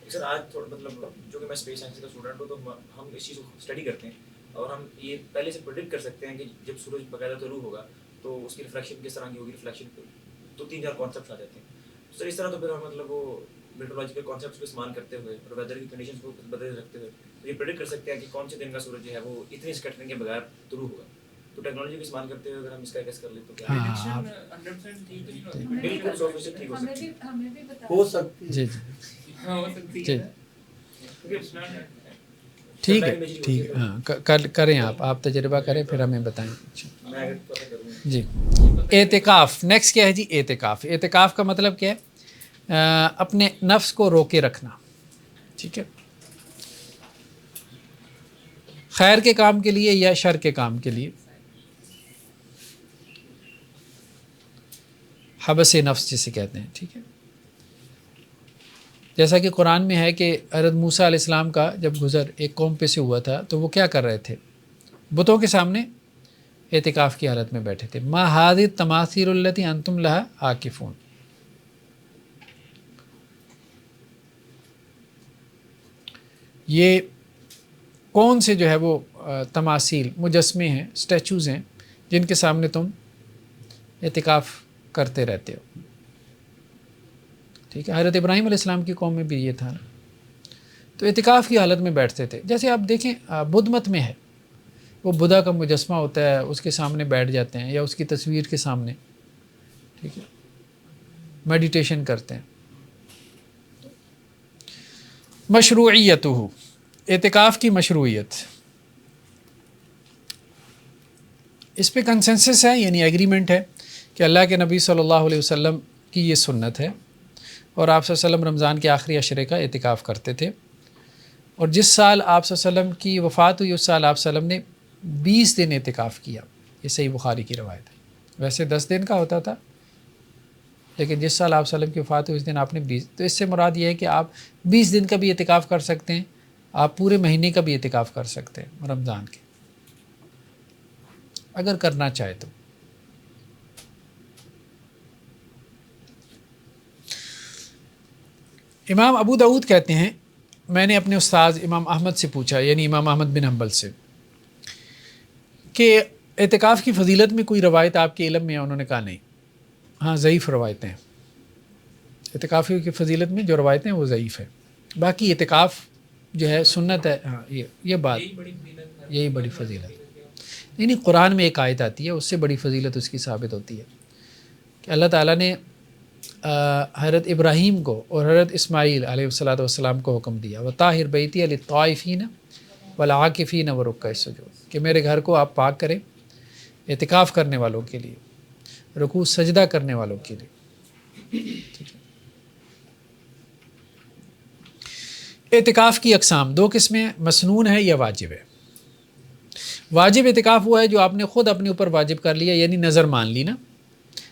سر آج تھوڑا مطلب جو کہ میں اسپیس سائنس کا اسٹوڈنٹ ہوں، تو ہم اس چیز کو اسٹڈی کرتے ہیں اور ہم یہ پہلے سے پریڈکٹ کر سکتے ہیں کہ جب سورج باقاعدہ طلوع ہوگا تو اس کی ریفلیکشن کس طرح کی ہوگی. ریفلیکشن تو 3-4 کانسیپٹس آ جاتے ہیں. سر اس طرح تو پھر ہم مطلب وہ میٹرولوجیکل کانسیپٹس کو استعمال کرتے ہوئے اور ویدر کی کنڈیشنز کو بدلے رکھتے ہوئے یہ پریڈکٹ کر سکتے ہیں کہ کون سے دن کا سورج جو ہے وہ اتنی اسکیٹرنگ کے بغیر طلوع ہوگا. تو ٹیکنالوجی کو استعمال کرتے ہوئے اگر ہم اس کا گیس کر لیں تو کیا ہاں. پریڈکشن 100% ٹھیک نہیں ہوتی. بالکل 100% ٹھیک ہو سکتی ہے. ہمیں بھی بتا ہو سکتی ہے. جی جی ہاں ہو سکتی جی ہے کیونکہ it's not ٹھیک ہے. ٹھیک ہے، ہاں کریں آپ تجربہ کریں پھر ہمیں بتائیں. میں اگر پتہ کروں جی اعتکاف. نیکسٹ کیا ہے جی؟ اعتکاف. اعتکاف کا مطلب کیا ہے؟ اپنے نفس کو روکے رکھنا. ٹھیک ہے، خیر کے کام کے لیے یا شر کے کام کے لیے. حبس نفس جسے کہتے ہیں. ٹھیک ہے، جیسا کہ قرآن میں ہے کہ حضرت موسیٰ علیہ السلام کا جب گزر ایک قوم پہ سے ہوا تھا تو وہ کیا کر رہے تھے؟ بتوں کے سامنے اعتکاف کی حالت میں بیٹھے تھے. ما ھذی التماثیل التی انتم لہا عاکفون. یہ کون سے جو ہے وہ تماثیل، مجسمے ہیں، اسٹیچوز ہیں جن کے سامنے تم اعتکاف کرتے رہتے ہو. ٹھیک ہے، حضرت ابراہیم علیہ السلام کی قوم میں بھی یہ تھا نا. تو اعتکاف کی حالت میں بیٹھتے تھے. جیسے آپ دیکھیں بدھ مت میں ہے، وہ بدھا کا مجسمہ ہوتا ہے، اس کے سامنے بیٹھ جاتے ہیں یا اس کی تصویر کے سامنے. ٹھیک ہے، میڈیٹیشن کرتے ہیں. مشروعیتہ، اعتکاف کی مشروعیت، اس پہ کنسنسس ہے، یعنی ایگریمنٹ ہے کہ اللہ کے نبی صلی اللہ علیہ وسلم کی یہ سنت ہے اور آپ صلی اللہ علیہ وسلم رمضان کے آخری عشرے کا اعتکاف کرتے تھے. اور جس سال آپ صلی اللہ علیہ وسلم کی وفات ہوئی اس سال آپ صلی اللہ علیہ وسلم نے 20 دن اعتکاف کیا. یہ صحیح بخاری کی روایت ہے. ویسے 10 دن کا ہوتا تھا، لیکن جس سال آپ صلی اللہ علیہ وسلم کی وفات ہوئی اس دن آپ نے 20. تو اس سے مراد یہ ہے کہ آپ 20 دن کا بھی اعتکاف کر سکتے ہیں، آپ پورے مہینے کا بھی اعتکاف کر سکتے ہیں رمضان کے، اگر کرنا چاہے تو. امام ابو داؤد کہتے ہیں میں نے اپنے استاذ امام احمد سے پوچھا، یعنی امام احمد بن حنبل سے، کہ اعتکاف کی فضیلت میں کوئی روایت آپ کے علم میں ہے؟ انہوں نے کہا نہیں. ہاں ضعیف روایتیں ہیں، اعتکافیوں کی فضیلت میں جو روایتیں ہیں وہ ضعیف ہیں، باقی اعتکاف جو ہے سنت ہے. ہاں یہ بات یہی بڑی فضیلت نہیں، قرآن میں ایک آیت آتی ہے اس سے بڑی فضیلت اس کی ثابت ہوتی ہے کہ اللہ تعالیٰ نے حضرت ابراہیم کو اور حضرت اسماعیل علیہ الصلاۃ والسلام کو حکم دیا وطاہر بیتی للطائفین والعاکفین ورکع السجود، کہ میرے گھر کو آپ پاک کریں اعتکاف کرنے والوں کے لیے، رکوع سجدہ کرنے والوں کے لیے. اعتکاف کی اقسام 2 قسمیں، مسنون ہے یا واجب ہے. واجب اعتکاف ہوا ہے جو آپ نے خود اپنے اوپر واجب کر لیا، یعنی نظر مان لی نا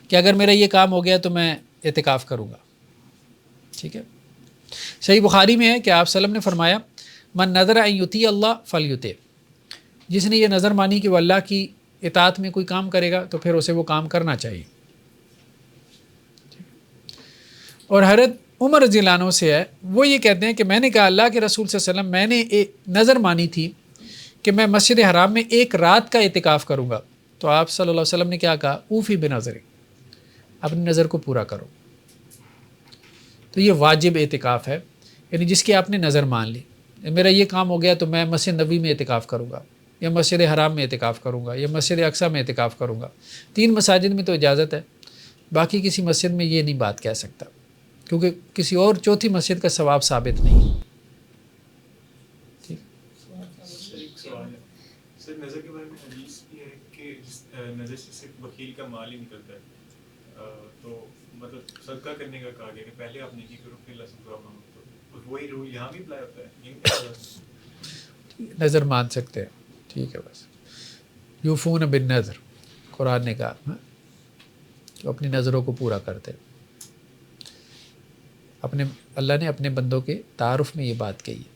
کہ اگر میرا یہ کام ہو گیا تو میں اعتکاف کروں گا. ٹھیک ہے، صحیح بخاری میں ہے کہ آپ صلی اللہ علیہ وسلم نے فرمایا من نظر ان یطیع اللہ فلیطع، جس نے یہ نظر مانی کہ وہ اللہ کی اطاعت میں کوئی کام کرے گا تو پھر اسے وہ کام کرنا چاہیے. اور حضرت عمر رضی اللہ عنہ سے ہے، وہ یہ کہتے ہیں کہ میں نے کہا اللہ کے رسول صلی اللہ علیہ وسلم میں نے ایک نظر مانی تھی کہ میں مسجد حرام میں 1 رات کا اعتکاف کروں گا، تو آپ صلی اللہ علیہ وسلم نے کیا کہا اوفی بنظر، اپنی نظر کو پورا کرو. تو یہ واجب اعتکاف ہے، یعنی جس کی آپ نے نظر مان لی میرا یہ کام ہو گیا تو میں مسجد نبوی میں اعتکاف کروں گا یا مسجد حرام میں اعتکاف کروں گا یا مسجد اقصیٰ میں اعتکاف کروں گا. 3 مساجد میں تو اجازت ہے، باقی کسی مسجد میں یہ نہیں بات کہہ سکتا کیونکہ کسی اور چوتھی مسجد کا ثواب ثابت نہیں. ٹھیک. سوال ہے سر، نظر کے بارے میں حدیث بھی ہے کہ نظر سے صرف وکیل کا مال ہی نکلتا ہے، تو مطلب صدقہ کرنے کا کہا گیا کہ پہلے آپ نیکی کرو پھر اللہ سے دعا مانگو، تو وہی رول یہاں بھی اپلائی ہوتا ہے. نظر مان سکتے ہیں، ٹھیک ہے. بس یوفون بالنظر قرآن نے کہا کہ اپنی نظروں کو پورا کرتے. اللہ نے اپنے بندوں کے تعارف میں یہ بات کہی ہے.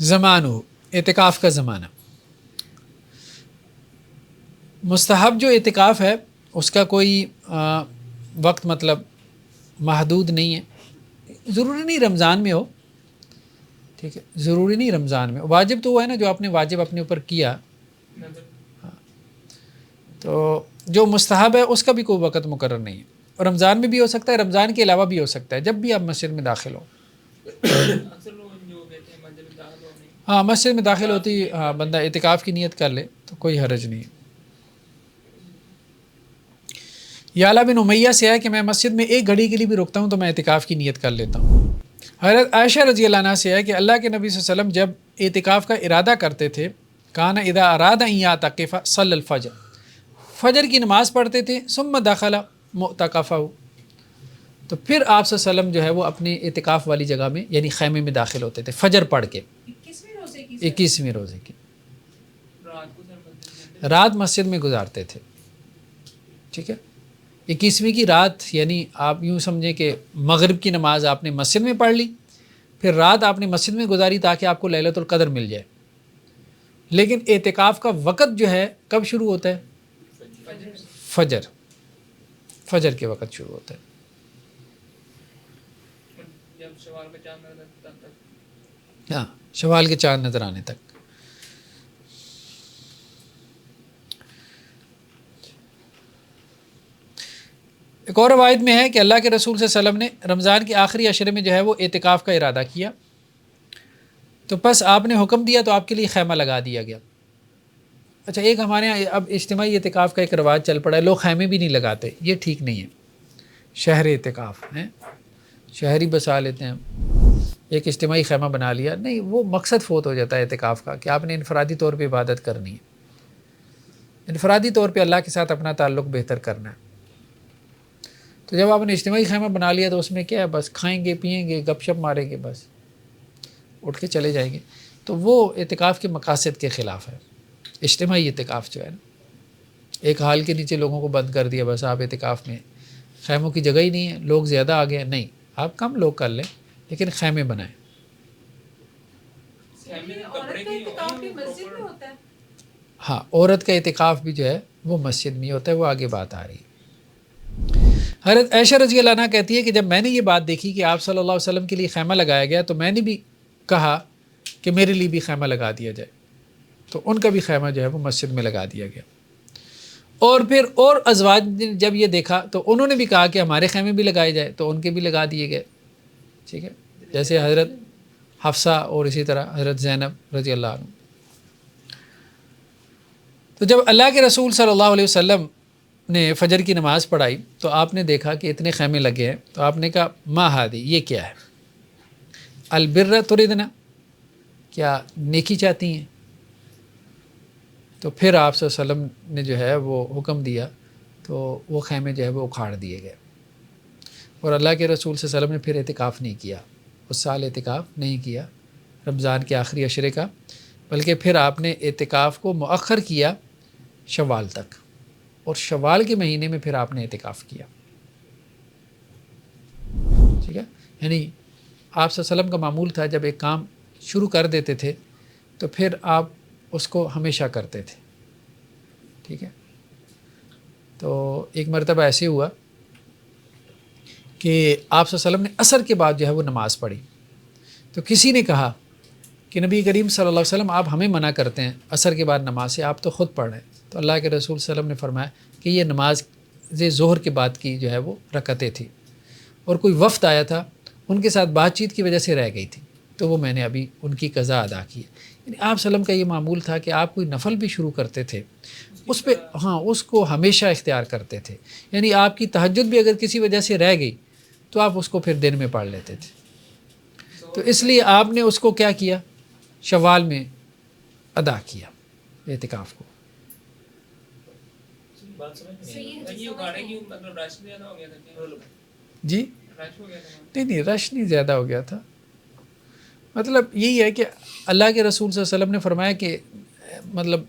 زمانو، اعتکاف کا زمانہ. مستحب جو اعتکاف ہے اس کا کوئی وقت مطلب محدود نہیں ہے، ضروری نہیں رمضان میں ہو. ٹھیک ہے، ضروری نہیں رمضان میں. واجب تو وہ ہے نا جو آپ نے واجب اپنے اوپر کیا، تو جو مستحب ہے اس کا بھی کوئی وقت مقرر نہیں ہے. اور رمضان میں بھی ہو سکتا ہے، رمضان کے علاوہ بھی ہو سکتا ہے، جب بھی آپ مسجد میں داخل ہو. ہاں مسجد میں داخل ہوتی ہاں بندہ اعتکاف کی نیت کر لے تو کوئی حرج نہیں. یعلا بن امیہ سے ہے کہ میں مسجد میں 1 گھڑی کے لیے بھی رکتا ہوں تو میں اعتکاف کی نیت کر لیتا ہوں. حضرت عائشہ رضی اللہ عنہا سے ہے کہ اللہ کے نبی صلی اللہ علیہ وسلم جب اعتکاف کا ارادہ کرتے تھے کان اذا اراد ان یعتکف صلی الفجر، فجر کی نماز پڑھتے تھے، ثم دخل معتکفہ، تو پھر آپ صلی اللہ علیہ وسلم جو ہے وہ اپنے اعتکاف والی جگہ میں یعنی خیمے میں داخل ہوتے تھے فجر پڑھ کے. 21ویں روزے کی رات مسجد میں گزارتے تھے. ٹھیک ہے، 21ویں کی رات یعنی آپ یوں سمجھیں کہ مغرب کی نماز آپ نے مسجد میں پڑھ لی، پھر رات آپ نے مسجد میں گزاری تاکہ آپ کو لیلۃ القدر مل جائے. لیکن اعتکاف کا وقت جو ہے کب شروع ہوتا ہے؟ فجر کے وقت شروع ہوتا ہے. ہاں شوال کے چاند نظر آنے تک. ایک اور روایت میں ہے کہ اللہ کے رسول صلی اللہ علیہ وسلم نے رمضان کے آخری عشرے میں جو ہے وہ اعتکاف کا ارادہ کیا، تو بس آپ نے حکم دیا تو آپ کے لیے خیمہ لگا دیا گیا. اچھا، ایک ہمارے یہاں اب اجتماعی اعتکاف کا ایک رواج چل پڑا ہے، لوگ خیمے بھی نہیں لگاتے، یہ ٹھیک نہیں ہے. شہر اعتکاف ہیں، شہری بسا لیتے ہیں، ایک اجتماعی خیمہ بنا لیا، نہیں، وہ مقصد فوت ہو جاتا ہے اعتکاف کا کہ آپ نے انفرادی طور پہ عبادت کرنی ہے، انفرادی طور پہ اللہ کے ساتھ اپنا تعلق بہتر کرنا ہے. تو جب آپ نے اجتماعی خیمہ بنا لیا تو اس میں کیا ہے، بس کھائیں گے پئیں گے گپ شپ ماریں گے، بس اٹھ کے چلے جائیں گے. تو وہ اعتکاف کے مقاصد کے خلاف ہے. اجتماعی اعتکاف جو ہے نا، ایک حال کے نیچے لوگوں کو بند کر دیا، بس آپ اعتکاف میں، خیموں کی جگہ ہی نہیں ہے، لوگ زیادہ آ گئے، نہیں، آپ کم لوگ کر لیں لیکن خیمے بنائیں. ہاں عورت کا اعتکاف بھی جو ہے وہ مسجد میں ہوتا ہے، وہ آگے بات آ رہی ہے. حضرت عائشہ رضی اللہ عنہا کہتی ہے کہ جب میں نے یہ بات دیکھی کہ آپ صلی اللہ علیہ وسلم کے لیے خیمہ لگایا گیا تو میں نے بھی کہا کہ میرے لیے بھی خیمہ لگا دیا جائے، تو ان کا بھی خیمہ جو ہے وہ مسجد میں لگا دیا گیا. اور پھر اور ازواج نے جب یہ دیکھا تو انہوں نے بھی کہا کہ ہمارے خیمے بھی لگائے جائے، تو ان کے بھی لگا دیے گئے، ٹھیک ہے، جیسے حضرت حفصہ اور اسی طرح حضرت زینب رضی اللہ عنہ۔ تو جب اللہ کے رسول صلی اللہ علیہ وسلم نے فجر کی نماز پڑھائی تو آپ نے دیکھا کہ اتنے خیمے لگے ہیں، تو آپ نے کہا ما ہادی، یہ کیا ہے؟ البر تردنا، کیا نیکی چاہتی ہیں؟ تو پھر آپ صلی اللہ علیہ وسلم نے جو ہے وہ حکم دیا، تو وہ خیمے جو ہے وہ اکھاڑ دیے گئے، اور اللہ کے رسول صلی اللہ علیہ وسلم نے پھر اعتکاف نہیں کیا، اس سال اعتکاف نہیں کیا رمضان کے آخری عشرے کا، بلکہ پھر آپ نے اعتکاف کو مؤخر کیا شوال تک، اور شوال کے مہینے میں پھر آپ نے اعتکاف کیا، ٹھیک ہے۔ یعنی آپ صلی اللہ علیہ وسلم کا معمول تھا جب ایک کام شروع کر دیتے تھے تو پھر آپ اس کو ہمیشہ کرتے تھے، ٹھیک ہے۔ تو ایک مرتبہ ایسے ہوا کہ آپ صلی اللہ علیہ وسلم نے عصر کے بعد جو ہے وہ نماز پڑھی، تو کسی نے کہا کہ نبی کریم صلی اللہ علیہ وسلم آپ ہمیں منع کرتے ہیں عصر کے بعد نماز سے، آپ تو خود پڑھ رہے ہیں۔ تو اللہ کے رسول صلی اللہ علیہ وسلم نے فرمایا کہ یہ نماز ظہر کے بعد کی جو ہے وہ رکعتیں تھی، اور کوئی وفد آیا تھا، ان کے ساتھ بات چیت کی وجہ سے رہ گئی تھی، تو وہ میں نے ابھی ان کی قضا ادا کی ہے۔ یعنی آپ صلی اللہ علیہ وسلم کا یہ معمول تھا کہ آپ کوئی نفل بھی شروع کرتے تھے اس پہ اس کو ہمیشہ اختیار کرتے تھے، یعنی آپ کی تہجد بھی اگر کسی وجہ سے رہ گئی تو آپ اس کو پھر دن میں پڑھ لیتے تھے، تو اس لیے آپ نے اس کو کیا کیا، شوال میں ادا کیا اعتکاف کو۔ یہ اکھاڑے کی مطلب رش زیادہ ہو گیا تھا، جی رش ہو گیا تھا؟ نہیں رش نہیں زیادہ ہو گیا تھا، مطلب یہی ہے کہ اللہ کے رسول صلی اللہ علیہ وسلم نے فرمایا کہ مطلب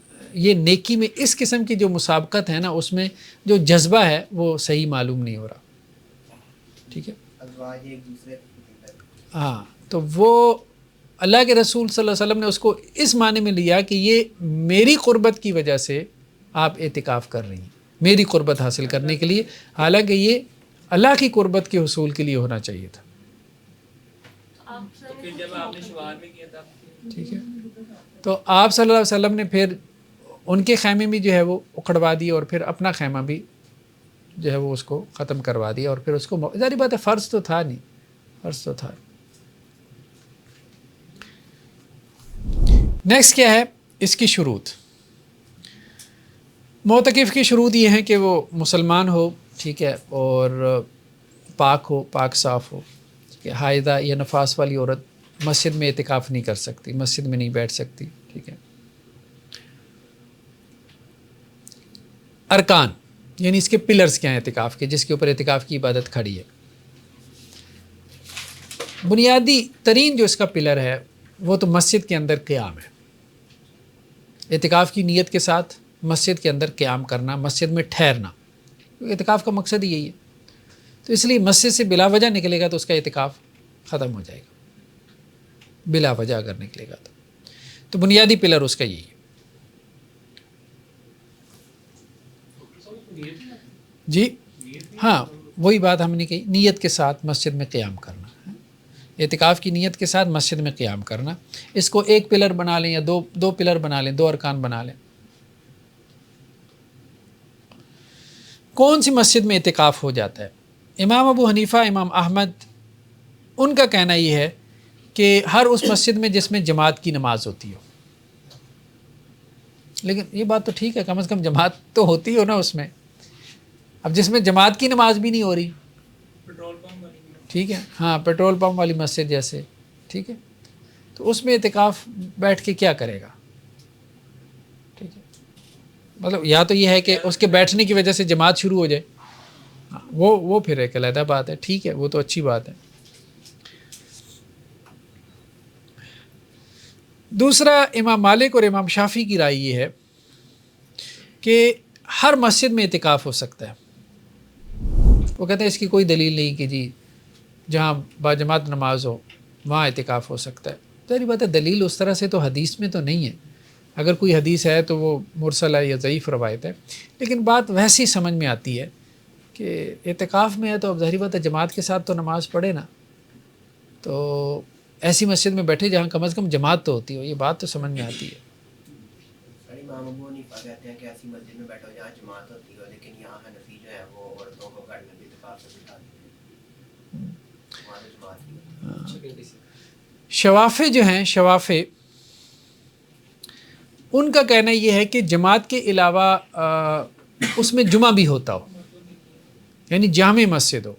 یہ نیکی میں اس قسم کی جو مسابقت ہے نا، اس میں جو جذبہ ہے وہ صحیح معلوم نہیں ہو رہا، ٹھیک ہے۔ ہاں، تو وہ اللہ کے رسول صلی اللہ علیہ وسلم نے اس کو اس معنی میں لیا کہ یہ میری قربت کی وجہ سے آپ اعتکاف کر رہی ہیں، میری قربت حاصل کرنے کے لیے، حالانکہ یہ اللہ کی قربت کے حصول کے لیے ہونا چاہیے تھا، پھر جب آپ نے شوال میں کیا تھا، ٹھیک ہے۔ تو آپ صلی اللہ علیہ وسلم نے پھر ان کے خیمے بھی جو ہے وہ اکھڑوا دی، اور پھر اپنا خیمہ بھی جو ہے وہ اس کو ختم کروا دیا، اور پھر اس کو ظاہری بات ہے فرض تو تھا نہیں، فرض تو تھا۔ نیکسٹ کیا ہے اس کی شروط؟ معتکف کی شروط یہ ہیں کہ وہ مسلمان ہو، ٹھیک ہے، اور پاک ہو، پاک صاف ہو، کہ حائضہ یا نفاس والی عورت مسجد میں اعتکاف نہیں کر سکتی، مسجد میں نہیں بیٹھ سکتی، ٹھیک ہے۔ ارکان یعنی اس کے پلرز کیا ہیں اعتکاف کے، جس کے اوپر اعتکاف کی عبادت کھڑی ہے۔ بنیادی ترین جو اس کا پلر ہے وہ تو مسجد کے اندر قیام ہے، اعتکاف کی نیت کے ساتھ مسجد کے اندر قیام کرنا، مسجد میں ٹھہرنا، اعتکاف کا مقصد ہی یہی ہے۔ تو اس لیے مسجد سے بلا وجہ نکلے گا تو اس کا اعتکاف ختم ہو جائے گا، بلا وجہ اگر نکلے گا تو بنیادی پلر اس کا یہی ہے۔ جی ہاں، وہی بات ہم نے کہی، نیت کے ساتھ مسجد میں قیام کرنا، اعتکاف کی نیت کے ساتھ مسجد میں قیام کرنا، اس کو ایک پلر بنا لیں یا دو پلر بنا لیں، دو ارکان بنا لیں۔ کون سی مسجد میں اعتکاف ہو جاتا ہے؟ امام ابو حنیفہ، امام احمد، ان کا کہنا یہ ہے کہ ہر اس مسجد میں جس میں جماعت کی نماز ہوتی ہو، لیکن یہ بات تو ٹھیک ہے، کم از کم جماعت تو ہوتی ہو نا اس میں، اب جس میں جماعت کی نماز بھی نہیں ہو رہی، پیٹرول پمپ والی، ٹھیک ہے، ہاں پیٹرول پمپ والی مسجد جیسے، ٹھیک ہے، تو اس میں اعتکاف بیٹھ کے کیا کرے گا، ٹھیک ہے، مطلب یا تو یہ ہے کہ اس کے بیٹھنے کی وجہ سے جماعت شروع ہو جائے، وہ پھر ایک علیحدہ بات ہے، ٹھیک ہے، وہ تو اچھی بات ہے۔ دوسرا امام مالک اور امام شافعی کی رائے یہ ہے کہ ہر مسجد میں اعتکاف ہو سکتا ہے، وہ کہتے ہیں اس کی کوئی دلیل نہیں کہ جی جہاں باجماعت نماز ہو وہاں اعتکاف ہو سکتا ہے، ظاہری بات ہے دلیل اس طرح سے تو حدیث میں تو نہیں ہے، اگر کوئی حدیث ہے تو وہ مرسل ہے یا ضعیف روایت ہے، لیکن بات ویسی سمجھ میں آتی ہے کہ اعتکاف میں ہے تو اب ظاہری بات ہے جماعت کے ساتھ تو نماز پڑھے نا، تو ایسی مسجد میں بیٹھے جہاں کم از کم جماعت تو ہوتی ہو، یہ بات تو سمجھ میں آتی ہے۔ امام ابو حنیفہ کہتے ہیں کہ ایسی مسجد میں بیٹھو جہاں جماعت ہوتی ہو، لیکن یہاں حنفی جو ہے وہ عورتوں کو گھر میں بھی اتفاق سے بٹھاتے ہیں، وہاں تو جماعت نہیں ہوتی۔ شوافع جو ہیں، شوافع ان کا کہنا یہ ہے کہ جماعت کے علاوہ اس میں جمعہ بھی ہوتا ہو، یعنی جامع مسجد ہو،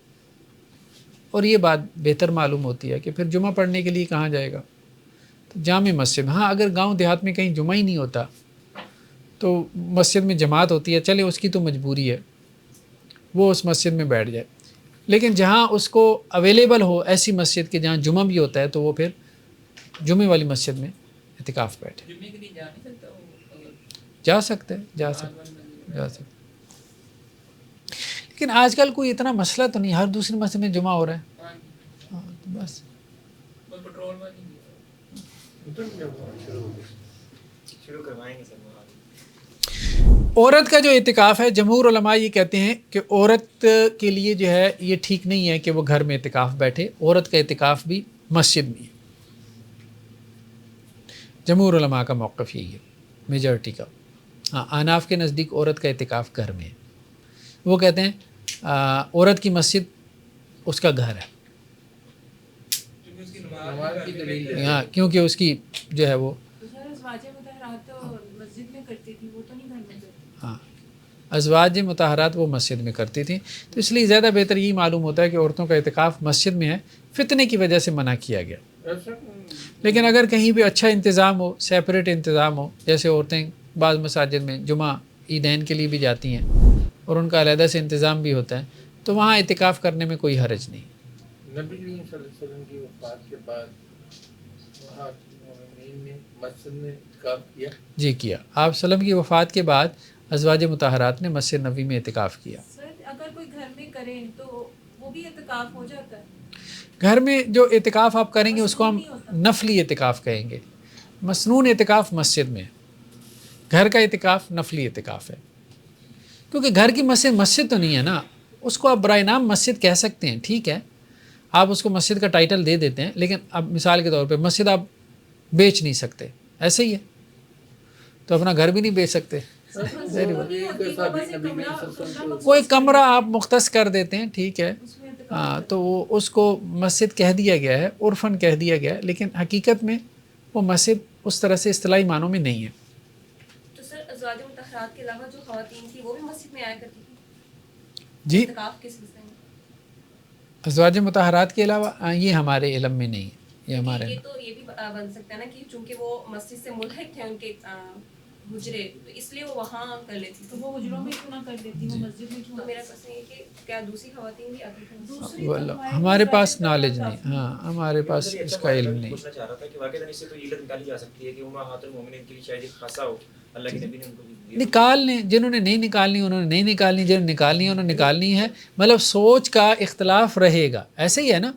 اور یہ بات بہتر معلوم ہوتی ہے کہ پھر جمعہ پڑھنے کے لیے کہاں جائے گا، تو جامع مسجد۔ ہاں اگر گاؤں دیہات میں کہیں جمعہ ہی نہیں ہوتا تو مسجد میں جماعت ہوتی ہے، چلے اس کی تو مجبوری ہے، وہ اس مسجد میں بیٹھ جائے، لیکن جہاں اس کو اویلیبل ہو ایسی مسجد کے جہاں جمعہ بھی ہوتا ہے تو وہ پھر جمعے والی مسجد میں اعتکاف بیٹھے۔ جمعے کے لیے جا نہیں سکتا وہ اگر جا سکتے ہیں، جا سکتے، لیکن آج کل کوئی اتنا مسئلہ تو نہیں، ہر دوسری مسجد میں جمعہ ہو رہا ہے، ہاں تو بس۔ پٹرول میں نہیں شروع کروائیں گے سر وہاں۔ عورت کا جو اعتکاف ہے، جمہور علماء یہ کہتے ہیں کہ عورت کے لیے جو ہے یہ ٹھیک نہیں ہے کہ وہ گھر میں اعتکاف بیٹھے، عورت کا اعتکاف بھی مسجد میں ہے۔ جمہور علماء کا موقف یہی ہے، میجورٹی کا۔ ہاں احناف کے نزدیک عورت کا اعتکاف گھر میں ہے، وہ کہتے ہیں عورت کی مسجد اس کا گھر ہے، نماز کی دلیل ہے۔ ہاں کیونکہ اس کی جو ہے وہ ازواج مطہرات تو مسجد میں کرتی تھی، وہ تو نہیں گھر میں کرتی۔ ہاں ازواج مطہرات وہ مسجد میں کرتی تھیں، تو اس لیے زیادہ بہتر یہی معلوم ہوتا ہے کہ عورتوں کا اعتکاف مسجد میں ہے، فتنے کی وجہ سے منع کیا گیا۔ لیکن اگر کہیں بھی اچھا انتظام ہو، سیپریٹ انتظام ہو، جیسے عورتیں بعض مساجد میں جمعہ عیدین کے لیے بھی جاتی ہیں اور ان کا علیحدہ سے انتظام بھی ہوتا ہے، تو وہاں اعتکاف کرنے میں کوئی حرج نہیں۔ نبی کریم صلی اللہ علیہ وسلم کی وفات کے بعد وہاں مومنین نے مسجد میں اعتکاف کیا؟ جی کیا، آپ صلی اللہ علیہ وسلم کی وفات کے بعد ازواج مطہرات نے مسجد نبوی میں اعتکاف کیا۔ سر اگر کوئی گھر میں کرے تو وہ بھی اعتکاف ہو جاتا ہے؟ گھر میں جو اعتکاف آپ کریں گے اس کو ہم نفلی اعتکاف کہیں گے، مسنون اعتکاف مسجد میں، گھر کا اعتکاف نفلی اعتکاف ہے، کیونکہ گھر کی مسجد مسجد تو نہیں ہے نا، اس کو آپ برائے نام مسجد کہہ سکتے ہیں، ٹھیک ہے آپ اس کو مسجد کا ٹائٹل دے دیتے ہیں، لیکن اب مثال کے طور پہ مسجد آپ بیچ نہیں سکتے، ایسے ہی ہے تو اپنا گھر بھی نہیں بیچ سکتے، کوئی کمرہ آپ مختص کر دیتے ہیں، ٹھیک ہے ہاں، تو وہ اس کو مسجد کہہ دیا گیا ہے، عرفاً کہہ دیا گیا ہے، لیکن حقیقت میں وہ مسجد اس طرح سے اصطلاحی معنوں میں نہیں ہے۔ تو سر ازواج مطہرات کے علاوہ جو خواتین تھی وہ بھی مسجد میں آیا کرتی تھی جی اعتکاف کے سلسلے میں؟ ازواج مطہرات کے علاوہ یہ ہمارے علم میں نہیں ہے، یہ ہمارے یہ تو یہ بھی بن سکتا ہے نا کہ چونکہ وہ مسجد سے ملحق تھے ان کے حجرے، تو اس لیے وہ وہاں کر لیتی تو وہ حجروں میں کیوں نہ کر دیتی، وہ مسجد میں کیوں؟ تو میرا پسند یہ کہ کیا دوسری خواتین بھی آتی تھیں؟ دوسری ہمارے پاس نالج نہیں، ہاں ہمارے پاس اس کا علم نہیں۔ پوچھنا چاہ رہا تھا کہ واقعی اس سے تو یہ علت نکالی جا سکتی ہے کہ امہات المومنین کے لیے شاید ایک خاصہ ہو، اللہ کے نبی نے ان کو بھی نکال لیں، جنہوں نے نہیں نکالنی انہوں نے نہیں نکالنی، جنہوں نے نکالنی انہوں نے نکالنی ہے، مطلب سوچ کا اختلاف رہے گا، ایسے ہی ہے نا،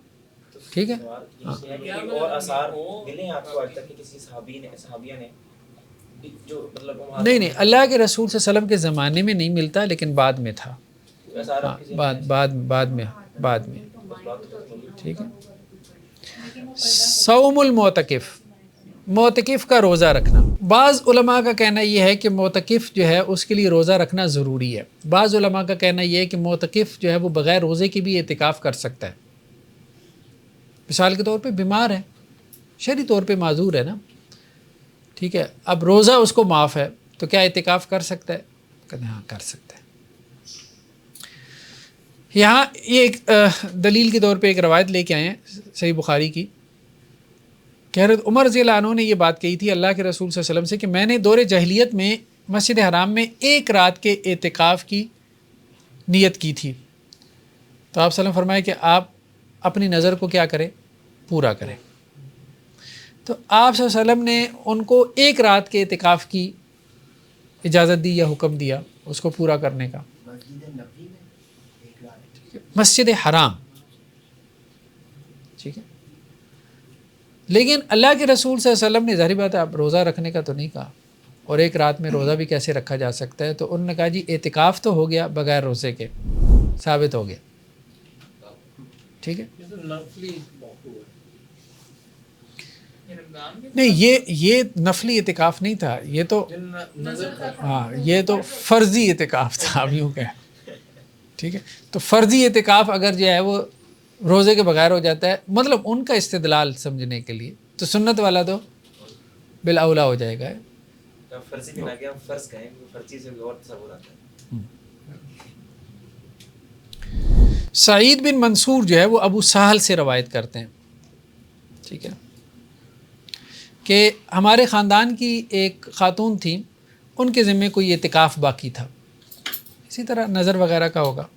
ٹھیک ہے۔ اور آثار ملے آپ کو آج تک کہ کسی صحابیہ نے جو مطلب نہیں اللہ کے رسول صلی اللہ علیہ وسلم کے زمانے میں نہیں ملتا، لیکن بعد میں تھا، بعد میں ٹھیک ہے۔ صوم المعتکف، معتکف کا روزہ رکھنا، بعض علماء کا کہنا یہ ہے کہ معتکف جو ہے اس کے لیے روزہ رکھنا ضروری ہے، بعض علماء کا کہنا یہ ہے کہ معتکف جو ہے وہ بغیر روزے کی بھی اعتکاف کر سکتا ہے، مثال کے طور پہ بیمار ہے، شرعی طور پہ معذور ہے نا، ٹھیک ہے، اب روزہ اس کو معاف ہے تو کیا اعتکاف کر سکتا ہے؟ کہتے ہیں ہاں کر سکتا ہے۔ یہاں یہ ایک دلیل کے طور پہ ایک روایت لے کے آئے ہیں صحیح بخاری کی کہ حضرت عمر رضی اللہ عنہ نے یہ بات کہی تھی اللہ کے رسول صلی اللہ علیہ وسلم سے کہ میں نے دور جاہلیت میں مسجد حرام میں ایک رات کے اعتکاف کی نیت کی تھی، تو آپ صلی اللہ علیہ وسلم فرمائے کہ آپ اپنی نظر کو کیا کریں، پورا کریں، تو آپ صلی اللہ علیہ وسلم نے ان کو ایک رات کے اعتکاف کی اجازت دی یا حکم دیا اس کو پورا کرنے کا، مسجد حرام، ٹھیک ہے، لیکن اللہ کے رسول صلی اللہ علیہ وسلم نے ظاہر بات ہے آپ روزہ رکھنے کا تو نہیں کہا، اور ایک رات میں روزہ بھی کیسے رکھا جا سکتا ہے، تو انہوں نے کہا جی اعتکاف تو ہو گیا بغیر روزے کے، ثابت ہو گیا، ٹھیک ہے۔ رمضان میں نہیں، یہ نفلی اعتکاف نہیں تھا، یہ تو نظر کا ہاں یہ تو فرضی اعتکاف تھا، اب یوں کہیں، ٹھیک ہے. تو فرضی اعتکاف اگر جو ہے وہ روزے کے بغیر ہو جاتا ہے، مطلب ان کا استدلال سمجھنے کے لیے، تو سنت والا تو بالاولا ہو جائے گا. فرضی میں لگے ہم فرض کہیں فرضی سے اور تصور آتا ہے. سعید بن منصور جو ہے وہ ابو سہل سے روایت کرتے ہیں، ٹھیک ہے، کہ ہمارے خاندان کی ایک خاتون تھی، ان کے ذمے کوئی اعتکاف باقی تھا، اسی طرح نظر وغیرہ کا ہوگا.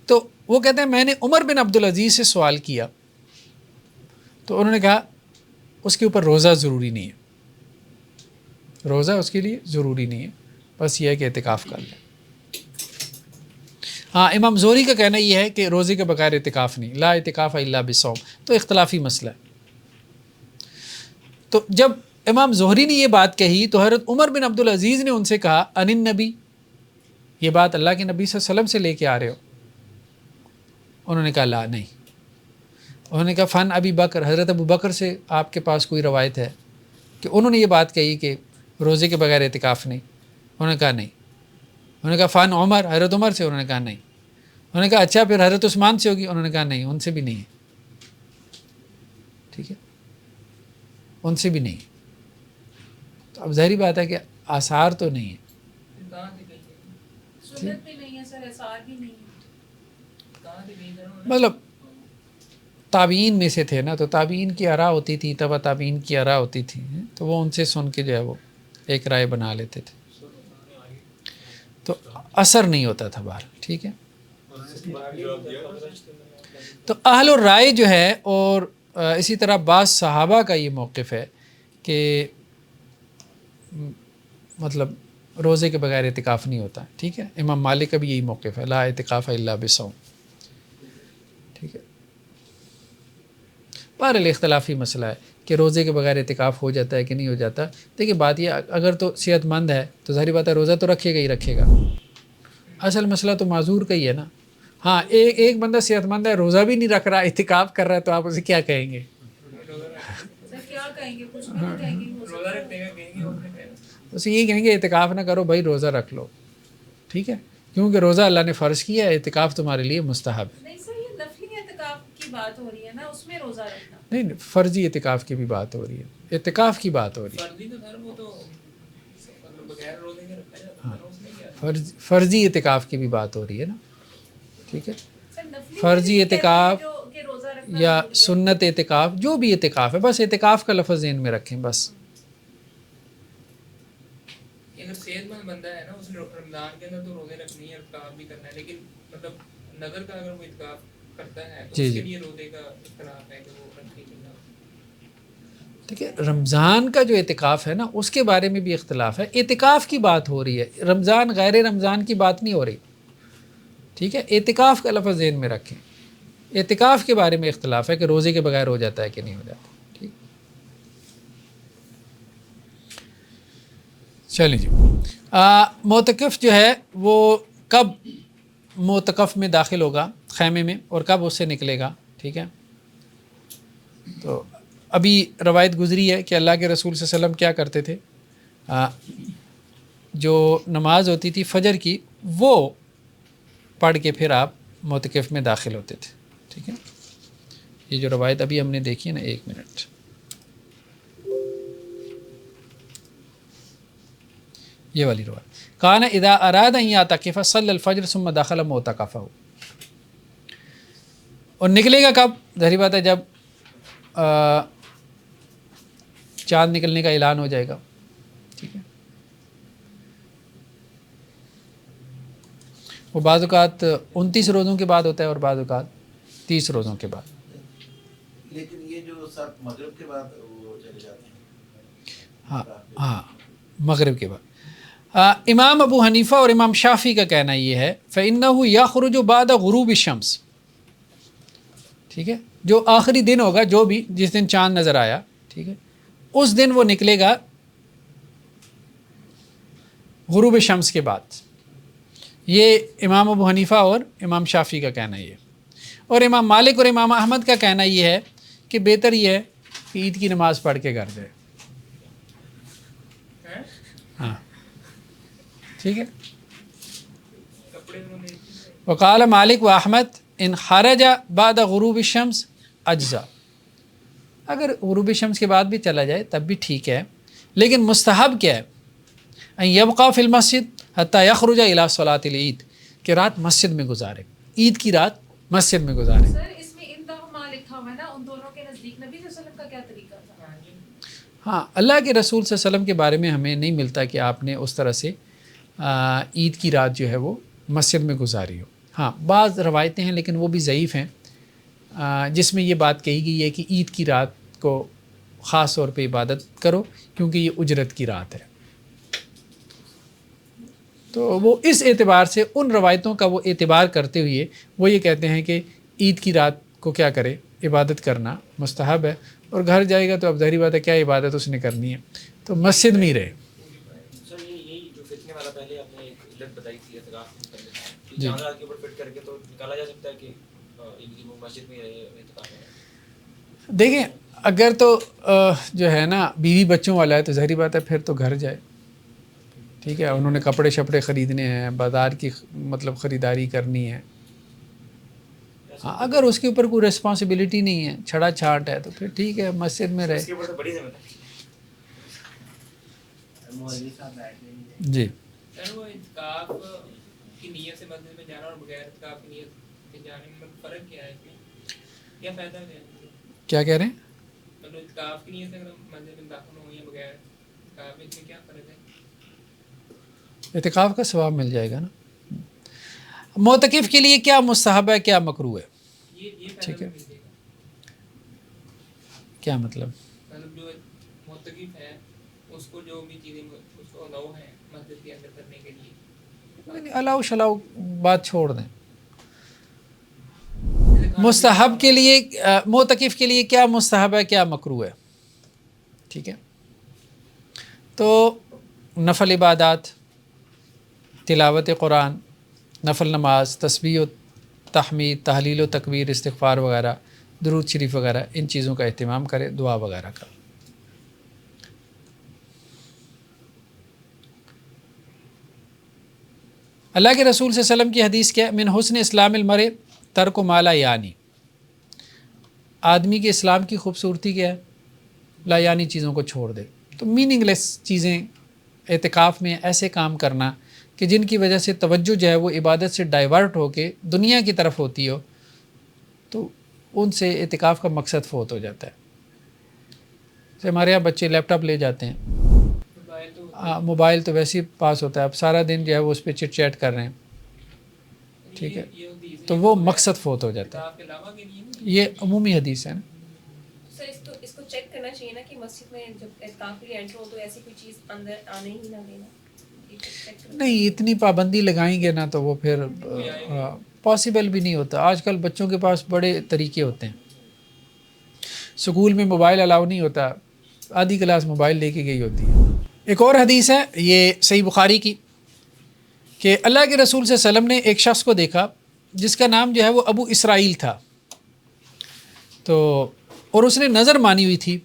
تو وہ کہتے ہیں میں نے عمر بن عبدالعزیز سے سوال کیا، تو انہوں نے کہا اس کے اوپر روزہ ضروری نہیں ہے، روزہ اس کے لیے ضروری نہیں ہے، بس یہ ہے کہ اعتکاف کر لیں. ہاں امام زہری کا کہنا یہ ہے کہ روزے کے بغیر اعتکاف نہیں، لا اعتکاف الا بصوم، تو اختلافی مسئلہ ہے. تو جب امام زہری نے یہ بات کہی تو حضرت عمر بن عبدالعزیز نے ان سے کہا ان النبی، یہ بات اللہ کے نبی صلی اللہ علیہ وسلم سے لے کے آ رہے ہو؟ انہوں نے کہا لا، نہیں. انہوں نے کہا فن ابی بکر، حضرت ابو بکر سے آپ کے پاس کوئی روایت ہے کہ انہوں نے یہ بات کہی کہ روزے کے بغیر اعتکاف نہیں؟ انہوں نے کہا نہیں. انہوں نے کہا فن عمر، حضرت عمر سے؟ انہوں نے کہا نہیں. انہوں نے کہا اچھا پھر حضرت عثمان سے ہوگی؟ انہوں نے کہا نہیں، ان سے بھی نہیں ہے. ٹھیک ہے، ان سے بھی نہیں. تو اب ظاہری بات ہے کہ آثار تو نہیں ہے. کہاں سے کہیں سنت بھی نہیں ہے سر، اثار بھی نہیں ہے. کہاں سے کہیں مطلب تابعین میں سے تھے نا، تو تابعین کی آراء ہوتی تھی، تبع تابعین کی آراء ہوتی تھی، تو وہ ان سے سن کے جو ہے وہ ایک رائے بنا لیتے تھے، تو اثر نہیں ہوتا تھا بہر. ٹھیک ہے، تو اہل الرائے جو ہے، اور اسی طرح بعض صحابہ کا یہ موقف ہے کہ مطلب روزے کے بغیر اعتکاف نہیں ہوتا. ٹھیک ہے، امام مالک کا بھی یہی موقف ہے، لا اعتکاف الا بصوم. ٹھیک ہے، بہرحال اختلافی مسئلہ ہے کہ روزے کے بغیر اعتکاف ہو جاتا ہے کہ نہیں ہو جاتا. دیکھیے بات یہ، اگر تو صحت مند ہے تو ظاہری بات ہے روزہ تو رکھے گا ہی رکھے گا. اصل مسئلہ تو معذور کا ہی ہے نا. ہاں ایک بندہ صحت مند ہے، روزہ بھی نہیں رکھ رہا، اعتکاف کر رہا ہے، تو آپ اسے کیا کہیں گے؟ سر کیا کہیں گے، کچھ بھی نہیں کہیں گے. روزہ رکھنے کا کہیں گے، اسے یہ کہیں گے اعتکاف نہ کرو بھائی، روزہ رکھ لو. ٹھیک ہے، کیونکہ روزہ اللہ نے فرض کیا ہے، اعتکاف تمہارے لیے مستحب ہے. نہیں سر، یہ نفلی اعتکاف کی بات ہو رہی ہے نا، اس میں روزہ رکھنا. نہیں، فرضی اعتکاف کی بھی بات ہو رہی ہے، اعتکاف کی بات ہو رہی ہے. فرضی تو سر وہ تو بغیر روزے کے رکھا جاتا ہے، اس میں کیا؟ فرضی اعتکاف کی بھی بات ہو رہی ہے نا. ٹھیک ہے، سر نفلی فرضی اعتکاف کہ روزہ رکھنا یا ضروری ہے. سنت اعتکاف، جو بھی اعتکاف ہے، بس اعتکاف کا لفظ ذہن میں رکھیں بس. اگر صحت مند بندہ ہے نا، اس نے رمضان کے اندر تو روزے رکھنی ہے، اعتکاف بھی کرنا ہے، لیکن مطلب نظر کا اگر وہ اعتکاف کرتا ہے تو اس کے لیے روزے کا اختلاف ہے کہ وہ رکھے کہ نہ. ٹھیک ہے، رمضان کا جو اعتکاف ہے نا، اس کے بارے میں بھی اختلاف ہے. اعتکاف کی بات ہو رہی ہے، رمضان غیر رمضان کی بات نہیں ہو رہی. ٹھیک ہے، اعتکاف کا لفظ ذہن میں رکھیں. اعتکاف کے بارے میں اختلاف ہے کہ روزے کے بغیر ہو جاتا ہے کہ نہیں ہو جاتا. ٹھیک، چلیں جی. معتکف جو ہے وہ کب معتکف میں داخل ہوگا، خیمے میں، اور کب اس سے نکلے گا. ٹھیک ہے، تو ابھی روایت گزری ہے کہ اللہ کے رسول صلی اللہ علیہ وسلم کیا کرتے تھے، جو نماز ہوتی تھی فجر کی وہ پڑھ کے پھر آپ معتکف میں داخل ہوتے تھے. ٹھیک ہے، یہ جو روایت ابھی ہم نے دیکھی ہے نا، 1 منٹ، یہ والی روایت، کان اذا اراد ان یعتکف صلی الفجر ثم دخل معتکفہ، اور نکلے گا کب؟ ظاہری بات ہے جب چاند نکلنے کا اعلان ہو جائے گا. ٹھیک ہے، وہ بعض اوقات 29 روزوں کے بعد ہوتا ہے اور بعض اوقات 30 روزوں کے بعد. لیکن یہ جو سب مغرب کے بعد وہ چلے جاتے ہیں. ہاں مغرب کے بعد. امام ابو حنیفہ اور امام شافعی کا کہنا یہ ہے فَإِنَّهُ يَخْرُجُ بَعْدَ غُرُوبِ الشَّمْسِ. ٹھیک ہے، جو آخری دن ہوگا، جو بھی جس دن چاند نظر آیا، ٹھیک ہے، اس دن وہ نکلے گا غروب شمس کے بعد. یہ امام ابو حنیفہ اور امام شافعی کا کہنا یہ ہے. اور امام مالک اور امام احمد کا کہنا یہ ہے کہ بہتر یہ ہے کہ عید کی نماز پڑھ کے گھر جائے. ہاں ٹھیک ہے. وقال مالک و احمد ان خرج بعد غروب الشمس اجزا. اگر غروب شمس کے بعد بھی چلا جائے تب بھی ٹھیک ہے، لیکن مستحب کیا ہے؟ ان یبقى فی المسجد حتی یخرج الی صلاۃ العید، کہ رات مسجد میں گزارے، عید کی رات مسجد میں گزارے. سر اس میں انتہما لکھا ہوا ہے نا، ان دونوں کے نزدیک نبی صلی اللہ علیہ وسلم کا کیا طریقہ تھا؟ ہاں، اللہ کے رسول صلی اللہ علیہ وسلم کے بارے میں ہمیں نہیں ملتا کہ آپ نے اس طرح سے عید کی رات جو ہے وہ مسجد میں گزاری ہو. ہاں بعض روایتیں ہیں لیکن وہ بھی ضعیف ہیں جس میں یہ بات کہی گئی ہے کہ عید کی رات کو خاص طور پہ عبادت کرو کیونکہ یہ اجرت کی رات ہے. تو وہ اس اعتبار سے ان روایتوں کا وہ اعتبار کرتے ہوئے وہ یہ کہتے ہیں کہ عید کی رات کو کیا کرے، عبادت کرنا مستحب ہے، اور گھر جائے گا تو اب ظاہری بات ہے کیا عبادت اس نے کرنی ہے، تو مسجد میں ہی رہے. سر یہی جو فتنے والا پہلے آپ نے ایک علت بتائی تھی اعتکاف کے متعلق کہ چاند رات کے اوپر فٹ کر کے تو نکالا جا سکتا ہے کہ وہ مسجد میں ہی رہے اعتکاف میں. دیکھیں اگر تو جو ہے نا بیوی بچوں والا ہے تو ظاہری بات ہے پھر تو گھر جائے. ٹھیک ہے، انہوں نے کپڑے شپڑے خریدنے ہیں، بازار کی مطلب خریداری کرنی ہے. ہاں اگر اس کے اوپر کوئی ریسپانسبلٹی نہیں ہے، چھڑا چھاٹ ہے، تو پھر ٹھیک ہے مسجد میں رہے. جی سر وہ اعتکاف کی نیت سے مسجد میں جانا اور بغیر اعتکاف کی نیت سے جانے میں فرق کیا ہے؟ کیا فائدہ ہے؟ کیا کہہ رہے ہیں؟ مطلب اعتکاف کی نیت سے اگر مسجد میں داخل ہو یا بغیر اعتکاف میں کیا فرق ہے؟ اعتکاف کا ثواب مل جائے گا نا. معتکف کے لیے کیا مستحب ہے، کیا مکروہ ہے؟ ٹھیک ہے، کیا مطلب؟ مطلب جو معتکف ہے اس کو جو بھی چیزیں اس کو الاؤ ہے مسجد کے اندر کرنے کے لیے، الاؤ شلاؤ بات چھوڑ دیں. مستحب کے لیے معتکف کے لیے کیا مستحب ہے، کیا مکروہ ہے. ٹھیک ہے، تو نفل عبادات، تلاوت قرآن، نفل نماز، تسبیح و تحمید، تحلیل و تکبیر، استغفار وغیرہ، درود شریف وغیرہ، ان چیزوں کا اہتمام کرے، دعا وغیرہ کا. اللہ کے رسول صلی اللہ علیہ وسلم کی حدیث کیا ہے؟ من حسن اسلام المرء ترک ما لا یعنی. آدمی کے اسلام کی خوبصورتی کیا ہے؟ لا یعنی چیزوں کو چھوڑ دے. تو میننگ لیس چیزیں اعتکاف میں ایسے کام کرنا کہ جن کی وجہ سے توجہ جو ہے وہ عبادت سے ڈائیورٹ ہو کے دنیا کی طرف ہوتی ہو، تو ان سے اعتکاف کا مقصد فوت ہو جاتا ہے. جیسے ہمارے یہاں بچے لیپ ٹاپ لے جاتے ہیں، موبائل تو ویسے ہی پاس ہوتا ہے، اب سارا دن جو ہے وہ اس پہ چٹ چیٹ کر رہے ہیں. ٹھیک ہے، تو وہ مقصد فوت ہو جاتا ہے. یہ عمومی حدیث ہے نا. سر اس کو چیک کرنا چاہیے نا کہ مسجد میں جب اعتکاف کے لیے انٹر ہو تو ایسی کوئی چیز اندر آنے ہی نہ دینا. نہیں اتنی پابندی لگائیں گے نا تو وہ پھر پاسبل بھی نہیں ہوتا. آج کل بچوں کے پاس بڑے طریقے ہوتے ہیں. سکول میں موبائل الاؤ نہیں ہوتا، آدھی کلاس موبائل لے کے گئی ہوتی ہے. ایک اور حدیث ہے یہ صحیح بخاری کی کہ اللہ کے رسول صلی اللہ علیہ وسلم نے ایک شخص کو دیکھا جس کا نام جو ہے وہ ابو اسرائیل تھا. تو اور اس نے نظر مانی ہوئی تھی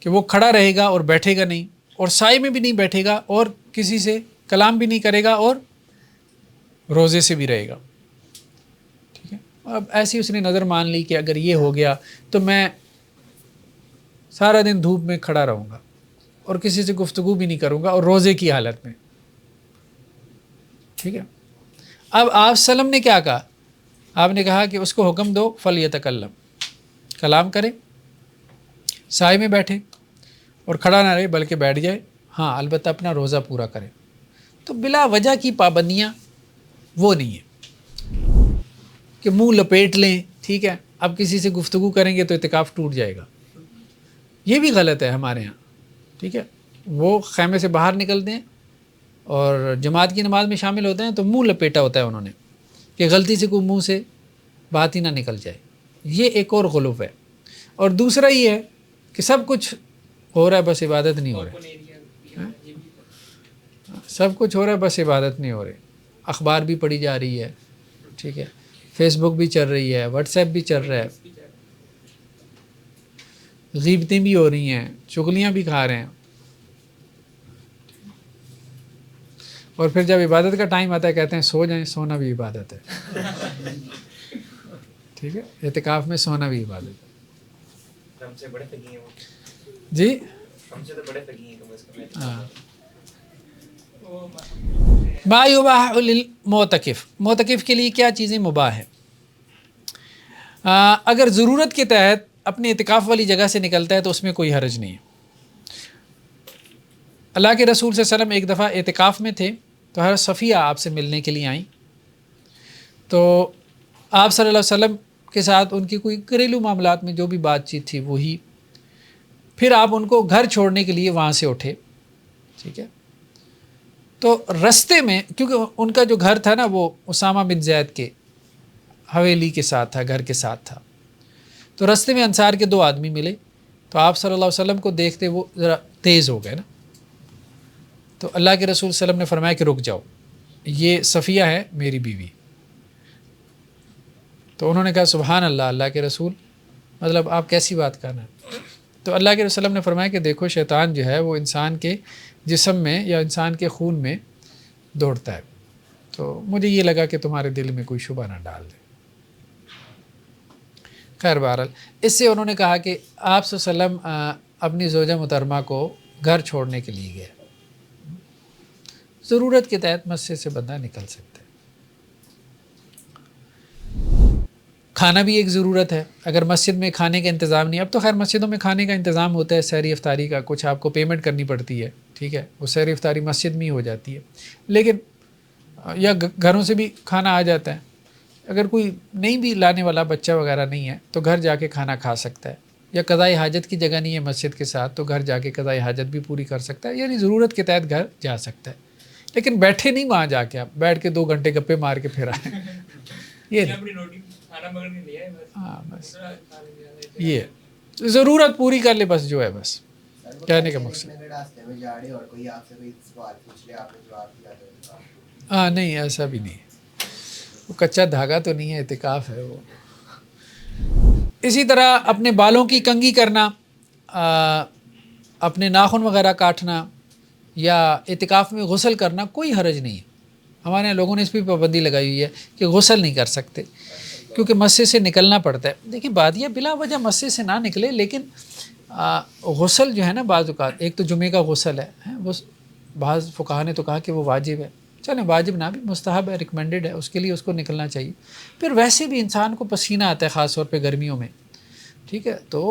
کہ وہ کھڑا رہے گا اور بیٹھے گا نہیں، اور سائے میں بھی نہیں بیٹھے گا، اور کسی سے کلام بھی نہیں کرے گا، اور روزے سے بھی رہے گا. ٹھیک ہے، اب ایسی اس نے نظر مان لی کہ اگر یہ ہو گیا تو میں سارا دن دھوپ میں کھڑا رہوں گا اور کسی سے گفتگو بھی نہیں کروں گا اور روزے کی حالت میں. ٹھیک ہے، اب آپ وسلم نے کیا کہا؟ آپ نے کہا کہ اس کو حکم دو فلیتکلم، کلام کرے، سائے میں بیٹھے اور کھڑا نہ رہے بلکہ بیٹھ جائے. ہاں البتہ اپنا روزہ پورا کرے. تو بلا وجہ کی پابندیاں وہ نہیں ہیں کہ منہ لپیٹ لیں. ٹھیک ہے، اب کسی سے گفتگو کریں گے تو اعتکاف ٹوٹ جائے گا، یہ بھی غلط ہے ہمارے ہاں. ٹھیک ہے، وہ خیمے سے باہر نکلتے ہیں اور جماعت کی نماز میں شامل ہوتے ہیں تو منہ لپیٹا ہوتا ہے انہوں نے کہ غلطی سے کوئی منہ سے بات ہی نہ نکل جائے. یہ ایک اور غلو ہے. اور دوسرا یہ ہے کہ سب کچھ ہو رہا ہے بس عبادت نہیں ہو رہی. سب کچھ ہو رہا ہے بس عبادت نہیں ہو رہی. اخبار بھی پڑھی جا رہی ہے، ٹھیک ہے، فیس بک بھی چل رہی ہے، واٹس ایپ بھی چل رہا ہے. غیبتیں بھی ہو رہی ہیں, چغلیاں بھی کھا رہے ہیں, اور پھر جب عبادت کا ٹائم آتا ہے کہتے ہیں سو جائیں, سونا بھی عبادت ہے. ٹھیک ہے, اعتکاف میں سونا بھی عبادت ہے. ہم سے بڑے فقیر ہیں وہ, جی ہم سے تو بڑے فقیر ہیں کم از کم. ہاں. ما یباح للمعتکف, معتکف کے لیے کیا چیزیں مباح ہیں. اگر ضرورت کے تحت اپنے اعتکاف والی جگہ سے نکلتا ہے تو اس میں کوئی حرج نہیں ہے. اللہ کے رسول صلی اللہ علیہ وسلم ایک دفعہ اعتکاف میں تھے تو حضرت صفیہ آپ سے ملنے کے لیے آئیں, تو آپ صلی اللہ علیہ وسلم کے ساتھ ان کی کوئی گھریلو معاملات میں جو بھی بات چیت تھی وہی. پھر آپ ان کو گھر چھوڑنے کے لیے وہاں سے اٹھے. ٹھیک ہے, تو رستے میں, کیونکہ ان کا جو گھر تھا نا وہ اسامہ بن زید کے حویلی کے ساتھ تھا, گھر کے ساتھ تھا, تو رستے میں انصار کے 2 آدمی ملے, تو آپ صلی اللہ علیہ وسلم کو دیکھتے وہ ذرا تیز ہو گئے نا, تو اللہ کے رسول صلی اللہ علیہ وسلم نے فرمایا کہ رک جاؤ, یہ صفیہ ہے میری بیوی. تو انہوں نے کہا سبحان اللہ, اللہ کے رسول مطلب آپ کیسی بات کرنا ہے. تو اللہ کے رسول نے فرمایا کہ دیکھو شیطان جو ہے وہ انسان کے جسم میں یا انسان کے خون میں دوڑتا ہے, تو مجھے یہ لگا کہ تمہارے دل میں کوئی شبہ نہ ڈال دے. خیر بہرحال اس سے انہوں نے کہا کہ آپ صلی اللہ علیہ وسلم اپنی زوجہ محترمہ کو گھر چھوڑنے کے لیے گئے. ضرورت کے تحت مسجد سے بندہ نکل سکتا ہے. کھانا بھی ایک ضرورت ہے. اگر مسجد میں کھانے کا انتظام نہیں, اب تو خیر مسجدوں میں کھانے کا انتظام ہوتا ہے سحری افطاری کا, کچھ آپ کو پیمنٹ کرنی پڑتی ہے. ٹھیک ہے, وہ سحری افطاری مسجد میں ہی ہو جاتی ہے, لیکن یا گھروں سے بھی کھانا آ جاتا ہے. اگر کوئی نہیں بھی لانے والا بچہ وغیرہ نہیں ہے تو گھر جا کے کھانا کھا سکتا ہے, یا قضاء حاجت کی جگہ نہیں ہے مسجد کے ساتھ تو گھر جا کے قضاء حاجت بھی پوری کر سکتا ہے. یعنی ضرورت کے تحت گھر جا سکتا ہے, لیکن بیٹھے نہیں وہاں جا کے, آپ بیٹھ کے 2 گھنٹے گپے مار کے پھر آئے. یہ ہاں بس یہ ضرورت پوری کر لے بس, جو ہے بس کہنے کا مقصد. ہاں نہیں ایسا بھی نہیں, وہ کچا دھاگا تو نہیں ہے, اعتکاف ہے وہ. اسی طرح اپنے بالوں کی کنگھی کرنا, اپنے ناخن وغیرہ کاٹنا, یا اعتکاف میں غسل کرنا کوئی حرج نہیں ہے. ہمارے یہاں لوگوں نے اس پہ پابندی لگائی ہوئی ہے کہ غسل نہیں کر سکتے کیونکہ مسجد سے نکلنا پڑتا ہے. دیکھیں بات یہ بلا وجہ مسجد سے نہ نکلے, لیکن غسل جو ہے نا بعض اوقات, ایک تو جمعے کا غسل ہے, وہ بعض فقہا نے تو کہا کہ وہ واجب ہے, چلیں واجب نہ بھی مستحب ہے, ریکمینڈڈ ہے, اس کے لیے اس کو نکلنا چاہیے. پھر ویسے بھی انسان کو پسینہ آتا ہے خاص طور پہ گرمیوں میں, ٹھیک ہے, تو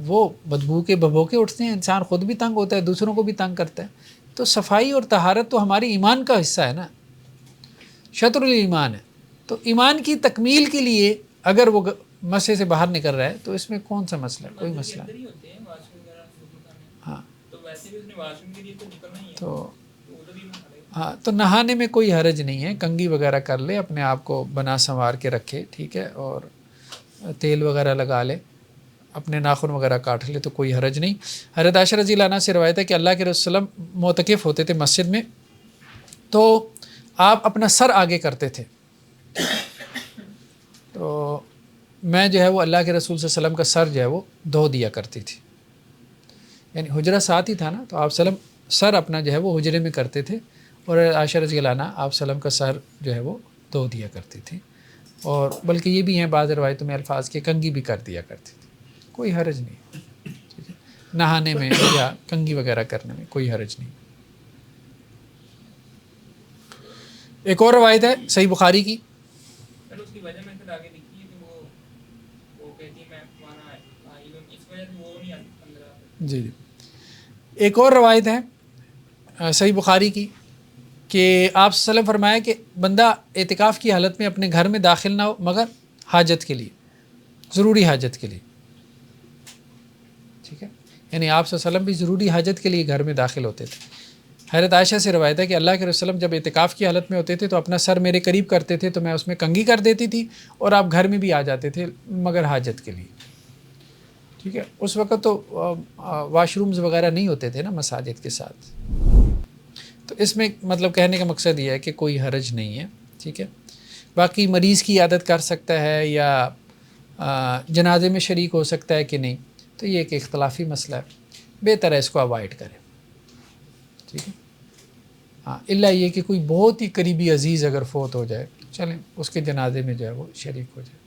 وہ بدبو کے بھبوکے اٹھتے ہیں, انسان خود بھی تنگ ہوتا ہے, دوسروں کو بھی تنگ کرتا ہے. تو صفائی اور طہارت تو ہماری ایمان کا حصہ ہے نا, شطر الایمان ہے. تو ایمان کی تکمیل کے لیے اگر وہ مسجد سے باہر نکل رہا ہے تو اس میں کون سا مسئلہ ہے, کوئی مسئلہ نہیں. ہاں تو ہاں تو نہانے میں کوئی حرج نہیں ہے, کنگھی وغیرہ کر لے, اپنے آپ کو بنا سنوار کے رکھے, ٹھیک ہے, اور تیل وغیرہ لگا لے, اپنے ناخن وغیرہ کاٹ لے, تو کوئی حرج نہیں. حضرت عائشہ رضی اللہ عنہا سے روایت ہے کہ اللہ کے رسول صلی اللہ علیہ وسلم معتکف ہوتے تھے مسجد میں, تو آپ اپنا سر آگے کرتے تھے, تو میں جو ہے وہ اللہ کے رسول صلی اللہ علیہ وسلم کا سر جو ہے وہ دھو دیا کرتی تھی. یعنی حجرہ ساتھ ہی تھا نا, تو آپ سلم سر اپنا جو ہے وہ حجرے میں کرتے تھے, اور عائشہ رضی اللہ عنہا آپ سلم کا سر جو ہے وہ دھو دیا کرتی تھی. اور بلکہ یہ بھی ہیں بعض روایتوں میں الفاظ کے کنگھی بھی کر دیا کرتی تھی, کوئی حرج نہیں. ٹھیک ہے, نہانے میں یا کنگھی وغیرہ کرنے میں کوئی حرج نہیں. ایک اور روایت ہے صحیح بخاری کی, جی ایک اور روایت ہے صحیح بخاری کی کہ آپ صلی اللہ علیہ وسلم فرمایا کہ بندہ اعتکاف کی حالت میں اپنے گھر میں داخل نہ ہو مگر حاجت کے لیے, ضروری حاجت کے لیے. ٹھیک ہے, یعنی آپ صلی اللہ علیہ وسلم بھی ضروری حاجت کے لیے گھر میں داخل ہوتے تھے. حضرت عائشہ سے روایت ہے کہ اللہ کے رسول جب اعتکاف کی حالت میں ہوتے تھے تو اپنا سر میرے قریب کرتے تھے, تو میں اس میں کنگھی کر دیتی تھی, اور آپ گھر میں بھی آ جاتے تھے مگر حاجت کے لیے. ٹھیک ہے, اس وقت تو واش رومز وغیرہ نہیں ہوتے تھے نا مساجد کے ساتھ. تو اس میں مطلب کہنے کا مقصد یہ ہے کہ کوئی حرج نہیں ہے. ٹھیک ہے, باقی مریض کی عادت کر سکتا ہے یا جنازے میں شریک ہو سکتا ہے کہ نہیں, تو یہ ایک اختلافی مسئلہ ہے، بہتر ہے اس کو اوائڈ کریں، ٹھیک ہے. ہاں الا یہ کہ کوئی بہت ہی قریبی عزیز اگر فوت ہو جائے چلیں اس کے جنازے میں جو ہے وہ شریک ہو جائے.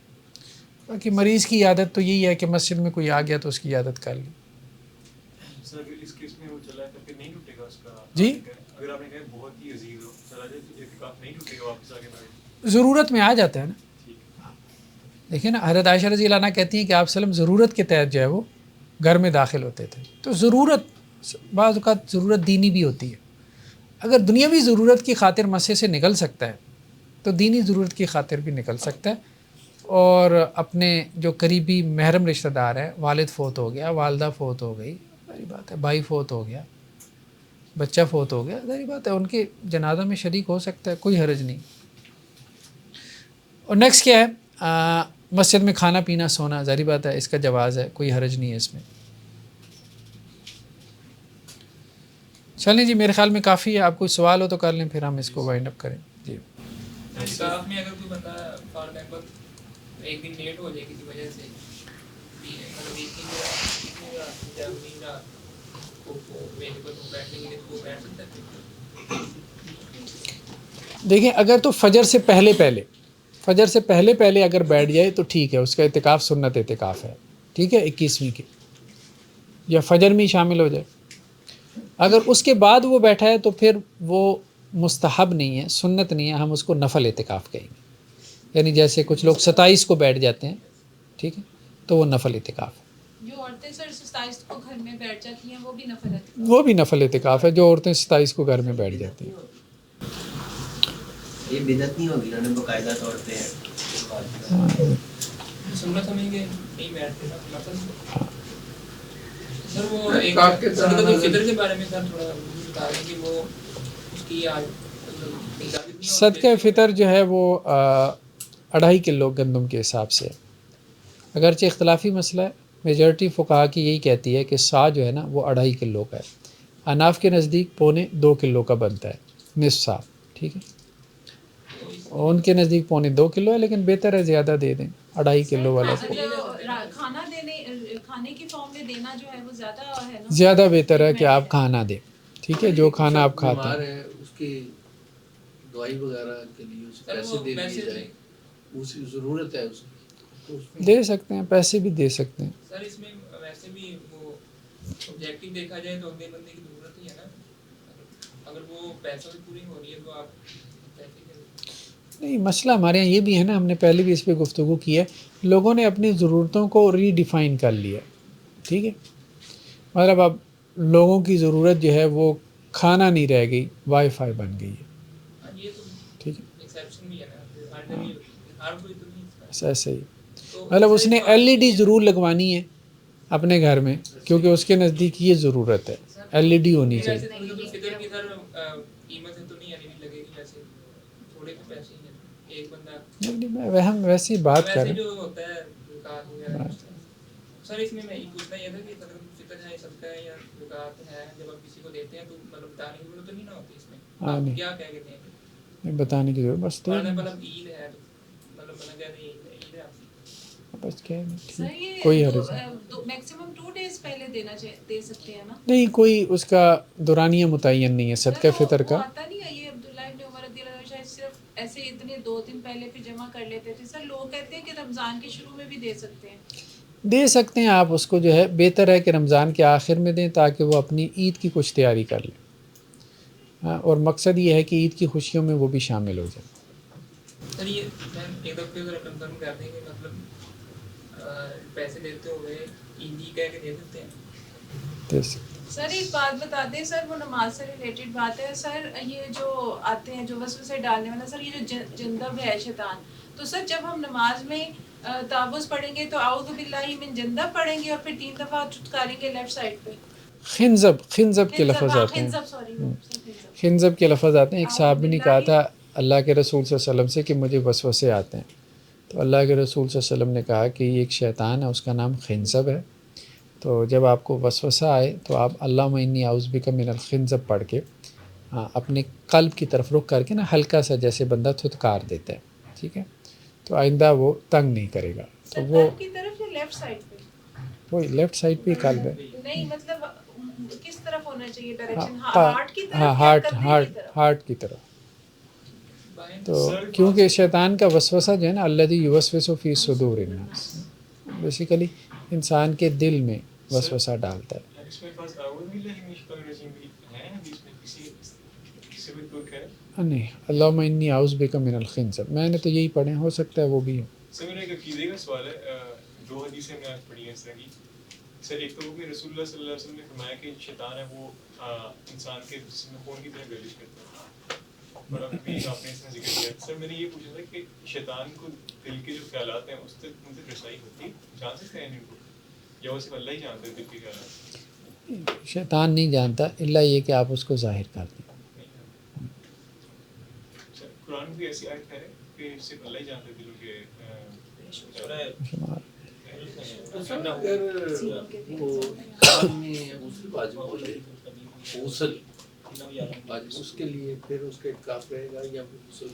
باقی مریض کی عادت تو یہی ہے کہ مسجد میں کوئی آ گیا تو اس کی عادت کر لی. سر اگر اس کیس میں وہ چلا ہے تو پھر نہیں ٹوٹے گا اس کا؟ جی اگر آپ نے کہا بہت ہی عزیز ہو چلا جائے تو اعتکاف نہیں ٹوٹے گا واپس آگے بڑھے؟ ضرورت میں آ جاتا ہے نا. دیکھیں نا حضرت عائشہ رضی اللہ عنہ کہتی ہیں کہ آپ وسلم ضرورت کے تحت جو ہے وہ گھر میں داخل ہوتے تھے. تو ضرورت بعض اوقات ضرورت دینی بھی ہوتی ہے. اگر دنیاوی ضرورت کی خاطر مسجد سے نکل سکتا ہے تو دینی ضرورت کی خاطر بھی نکل سکتا ہے. اور اپنے جو قریبی محرم رشتہ دار ہیں، والد فوت ہو گیا، والدہ فوت ہو گئی، ظاہری بات ہے، بھائی فوت ہو گیا، بچہ فوت ہو گیا، ظاہری بات ہے ان کے جنازہ میں شریک ہو سکتا ہے، کوئی حرج نہیں. اور نیکسٹ کیا ہے، مسجد میں کھانا پینا سونا، ظاہری بات ہے اس کا جواز ہے، کوئی حرج نہیں ہے اس میں. چلیں جی میرے خیال میں کافی ہے. آپ کوئی سوال ہو تو کر لیں، پھر ہم اس کو وائنڈ اپ کریں. جی اعتکاف میں اگر کوئی بندہ فار ایگزامپل ایک دن لیٹ ہو جائے کسی وجہ سے، مطلب ایک دن رات کو اویلیبل ہو بیٹھنے کے لیے تو وہ بیٹھ سکتا ہے. دیکھیں اگر تو فجر سے پہلے اگر بیٹھ جائے تو ٹھیک ہے، اس کا اعتکاف سنت اعتکاف ہے، ٹھیک ہے، 21ویں کی یا فجر میں ہی شامل ہو جائے. اگر اس کے بعد وہ بیٹھا ہے تو پھر وہ مستحب نہیں ہے، سنت نہیں ہے، ہم اس کو نفل اعتکاف کہیں گے. یعنی جیسے کچھ لوگ 27 کو بیٹھ جاتے ہیں، ٹھیک ہے، تو وہ نفل اعتکاف ہے. جو عورتیں سر 27 کو گھر میں بیٹھ جاتی ہیں وہ بھی نفل اعتکاف؟ وہ بھی نفل اعتکاف ہے، جو عورتیں 27 کو گھر میں بیٹھ جاتی ہیں. یہ بدعت نہیں ہوگی، انہوں نے باقاعدہ طور پہ سنت ہمیں کہ نہیں بیٹھتے نا مثلا. سر وہ ایک صدقۃ الفطر کے بارے میں سر تھوڑا بتا دیں کہ وہ اس کی صدقہ فطر جو ہے وہ 2.5 کلو گندم کے حساب سے ہے. اگرچہ اختلافی مسئلہ ہے، میجورٹی فقہا کی یہی کہتی ہے کہ سا جو ہے نا وہ 2.5 کلو کا ہے. اناف کے نزدیک 1.25 کلو کا بنتا ہے نصف سا، ٹھیک ہے. ان کے نزدیک 2.25 کلو ہے، لیکن بہتر ہے زیادہ دے دیں 2.5 کلو والا. کھانے کی فارم میں دینا جو ہے وہ زیادہ ہے نا، زیادہ بہتر ہے کہ آپ کھانا دیں، ٹھیک ہے، جو کھانا آپ کھاتے ہیں. اس کی دوائی وغیرہ کے لیے پیسے دے دیے جائیں، اس کی ضرورت ہے اس کی، دے سکتے ہیں، پیسے بھی دے سکتے ہیں. سر اس میں ویسے بھی وہ آبجیکٹو دیکھا جائے تو اگلے بندے کی ضرورت ہی ہے نا. اگر وہ پیسوں سے پوری ہو رہی ہے تو آپ نہیں. مسئلہ ہمارے یہاں یہ بھی ہے نا، ہم نے پہلے بھی اس پہ گفتگو کی ہے، لوگوں نے اپنی ضرورتوں کو ری ڈیفائن کر لیا، ٹھیک ہے. مطلب اب لوگوں کی ضرورت جو ہے وہ کھانا نہیں رہ گئی، وائی فائی بن گئی ہے، ٹھیک ہے. ایسا ہی مطلب اس نے LED ضرور لگوانی ہے اپنے گھر میں، کیونکہ اس کے نزدیک یہ ضرورت ہے، LED ہونی چاہیے. ہم ویسی بات کریں. سر اس میں یہ پوچھنا یہ تھا کہ فطر ہے، صدقہ ہے یا زکات ہے، جب آپ کسی کو دیتے ہیں تو مطلب بتانے کی ضرورت تو نہیں نہ ہوتی اس میں؟ آپ کیا کہہ کہتے ہیں بتانے کی ضرورت، بس مطلب عید ہے مطلب بنا کہتے ہیں عید ہے آپ بس کیا سر یہ کوئی حرج نہیں. میکسیمم 2 days پہلے دے سکتے ہیں نا؟ نہیں، کوئی اس کا دورانیہ متعین نہیں ہے صدقہ فطر کا. آتا نہیں ہے یہ عبداللہ ابن عمر رضی اللہ عنہ شاید صرف ایسے اتنے 2 دن پہلے پھر جمع کر لیتے تھے. سر لوگ کہتے ہیں کہ رمضان کے شروع میں بھی دے سکتے ہیں. دے سکتے ہیں آپ اس کو، جو ہے بہتر ہے کہ رمضان کے آخر میں دیں تاکہ وہ اپنی عید کی کچھ تیاری کر لیں، اور مقصد یہ ہے کہ عید کی خوشیوں میں وہ بھی شامل ہو جائیں. سر یہ ایک دفعہ ذرا کنفرم کر دیں کہ مطلب پیسے دیتے ہوئے عیدی کہہ کے دے سکتے ہیں؟ سر ایک بات بتا دیں سر، وہ نماز سے ریلیٹڈ بات ہے. سر یہ جو آتے ہیں جو وسوسے ڈالنے والا، سر یہ جو جندب ہے شیطان، تو سر جب ہم نماز میں تعوذ پڑھیں گے تو اعوذ باللہ من جندب پڑھیں گے اور پھر 3 دفعہ چٹکاریں گے لیفٹ سائڈ پہ. خنزب کے لفظ آتے ہیں، خنزب کے لفظ آتے ہیں. ایک صحابی نے کہا تھا اللہ کے رسول صلی اللہ علیہ وسلم سے کہ مجھے وسوسے آتے ہیں، تو اللہ کے رسول صلی اللہ علیہ وسلم نے کہا کہ یہ ایک شیطان ہے، اس کا نام خنزب ہے. تو جب آپ کو وسوسہ آئے تو آپ اللہم انی اعوذ بک من الخنزب پڑھ کے اپنے قلب کی طرف رخ کر کے نا ہلکا سا جیسے بندہ تھتکار دیتا ہے، ٹھیک ہے، تو آئندہ وہ تنگ نہیں کرے گا. تو وہ کی طرف یا لیفٹ سائڈ پہ؟ وہی لیفٹ سائڈ پہ قلب ہے. نہیں مطلب کس طرف ہونا چاہیے ڈائریکشن؟ ہاں، ہارٹ کی طرف ہاں، یا ہارٹ کندھے کی ہارٹ طرف؟ ہارٹ کی طرف. تو کیونکہ شیطان کا وسوسہ جو ہے نا الذی یوسوس فی صدور الناس، بیسیکلی انسان کے دل میں وسوسہ ڈالتا ہے. اس میں پاس اعوذ باللہ من الشیطان الرجیم بھی ہے حدیث میں کسی بھی ترک ہے؟ نہیں، اللہم انی اعوذ بک من الخنزر، میں نے تو یہی پڑھے ہیں، ہو سکتا ہے وہ بھی ہو. سر میرا ایک عقیدے کا سوال ہے، دو حدیثیں میں آج پڑھی ہیں اس طرح کی. سر ایک تو وہ کہ رسول اللہ صلی اللہ علیہ وسلم نے فرمایا کہ شیطان ہے وہ انسان کے جسم میں خون کی طرح گردش کرتا ہے، اور ابھی آپ نے اس میں ذکر کیا. سر میں نے یہ پوچھا تھا کہ شیطان کو دل کے جو خیالات ہیں اس تک ان سے رسائی ہوتی، جان سکتے ہیں ان کو، یا وہ صرف اللہ ہی جانتے ہیں دل کے خیالات؟ شیطان نہیں جانتا الا یہ کہ آپ اس کو ظاہر کر دیں. سر قرآن میں بھی ایسی آیت ہے کہ صرف اللہ ہی جانتے ہیں دلوں کے شمار. اگر وہ کام میں غسل واجب ہو جائے، غسل واجب، اس کے لیے پھر اس کا اعتکاف رہے گا یا غسل؟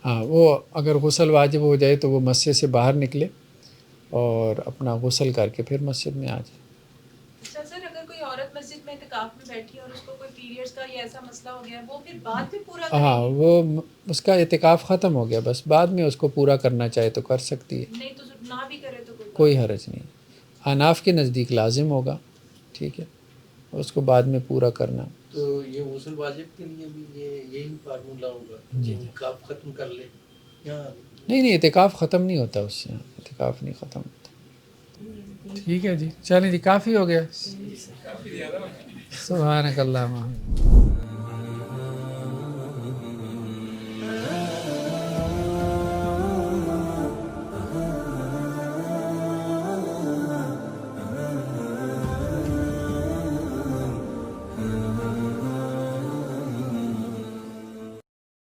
ہاں، وہ اگر غسل واجب ہو جائے تو وہ مسجد سے باہر نکلے اور اپنا غسل کر کے پھر مسجد میں آ جائے. اچھا سر، اگر کوئی عورت مسجد میں اعتکاف میں بیٹھی ہے اور اس کو کوئی پیریڈز کا یا ایسا مسئلہ ہو گیا، وہ پھر بعد میں پورا کرے ہاں، گی؟ وہ اس کا اعتکاف ختم ہو گیا، بس بعد میں اس کو پورا کرنا چاہے تو کر سکتی ہے، نہیں تو نہ بھی کرے تو کوئی حرج نہیں. حناف کے نزدیک لازم ہوگا، ٹھیک ہے، اس کو بعد میں پورا کرنا. تو یہ غسل واجب کے لیے بھی یہی فارمولہ ہوگا، اعتکاف ختم کر لے یا نہیں، اعتکاف ختم نہیں ہوتا اس سے، اعتکاف نہیں ختم ہوتا. ٹھیک ہے جی، چلیں جی، کافی ہو گیا. کافی زیادہ ہونا ہے. سبحانک اللہم.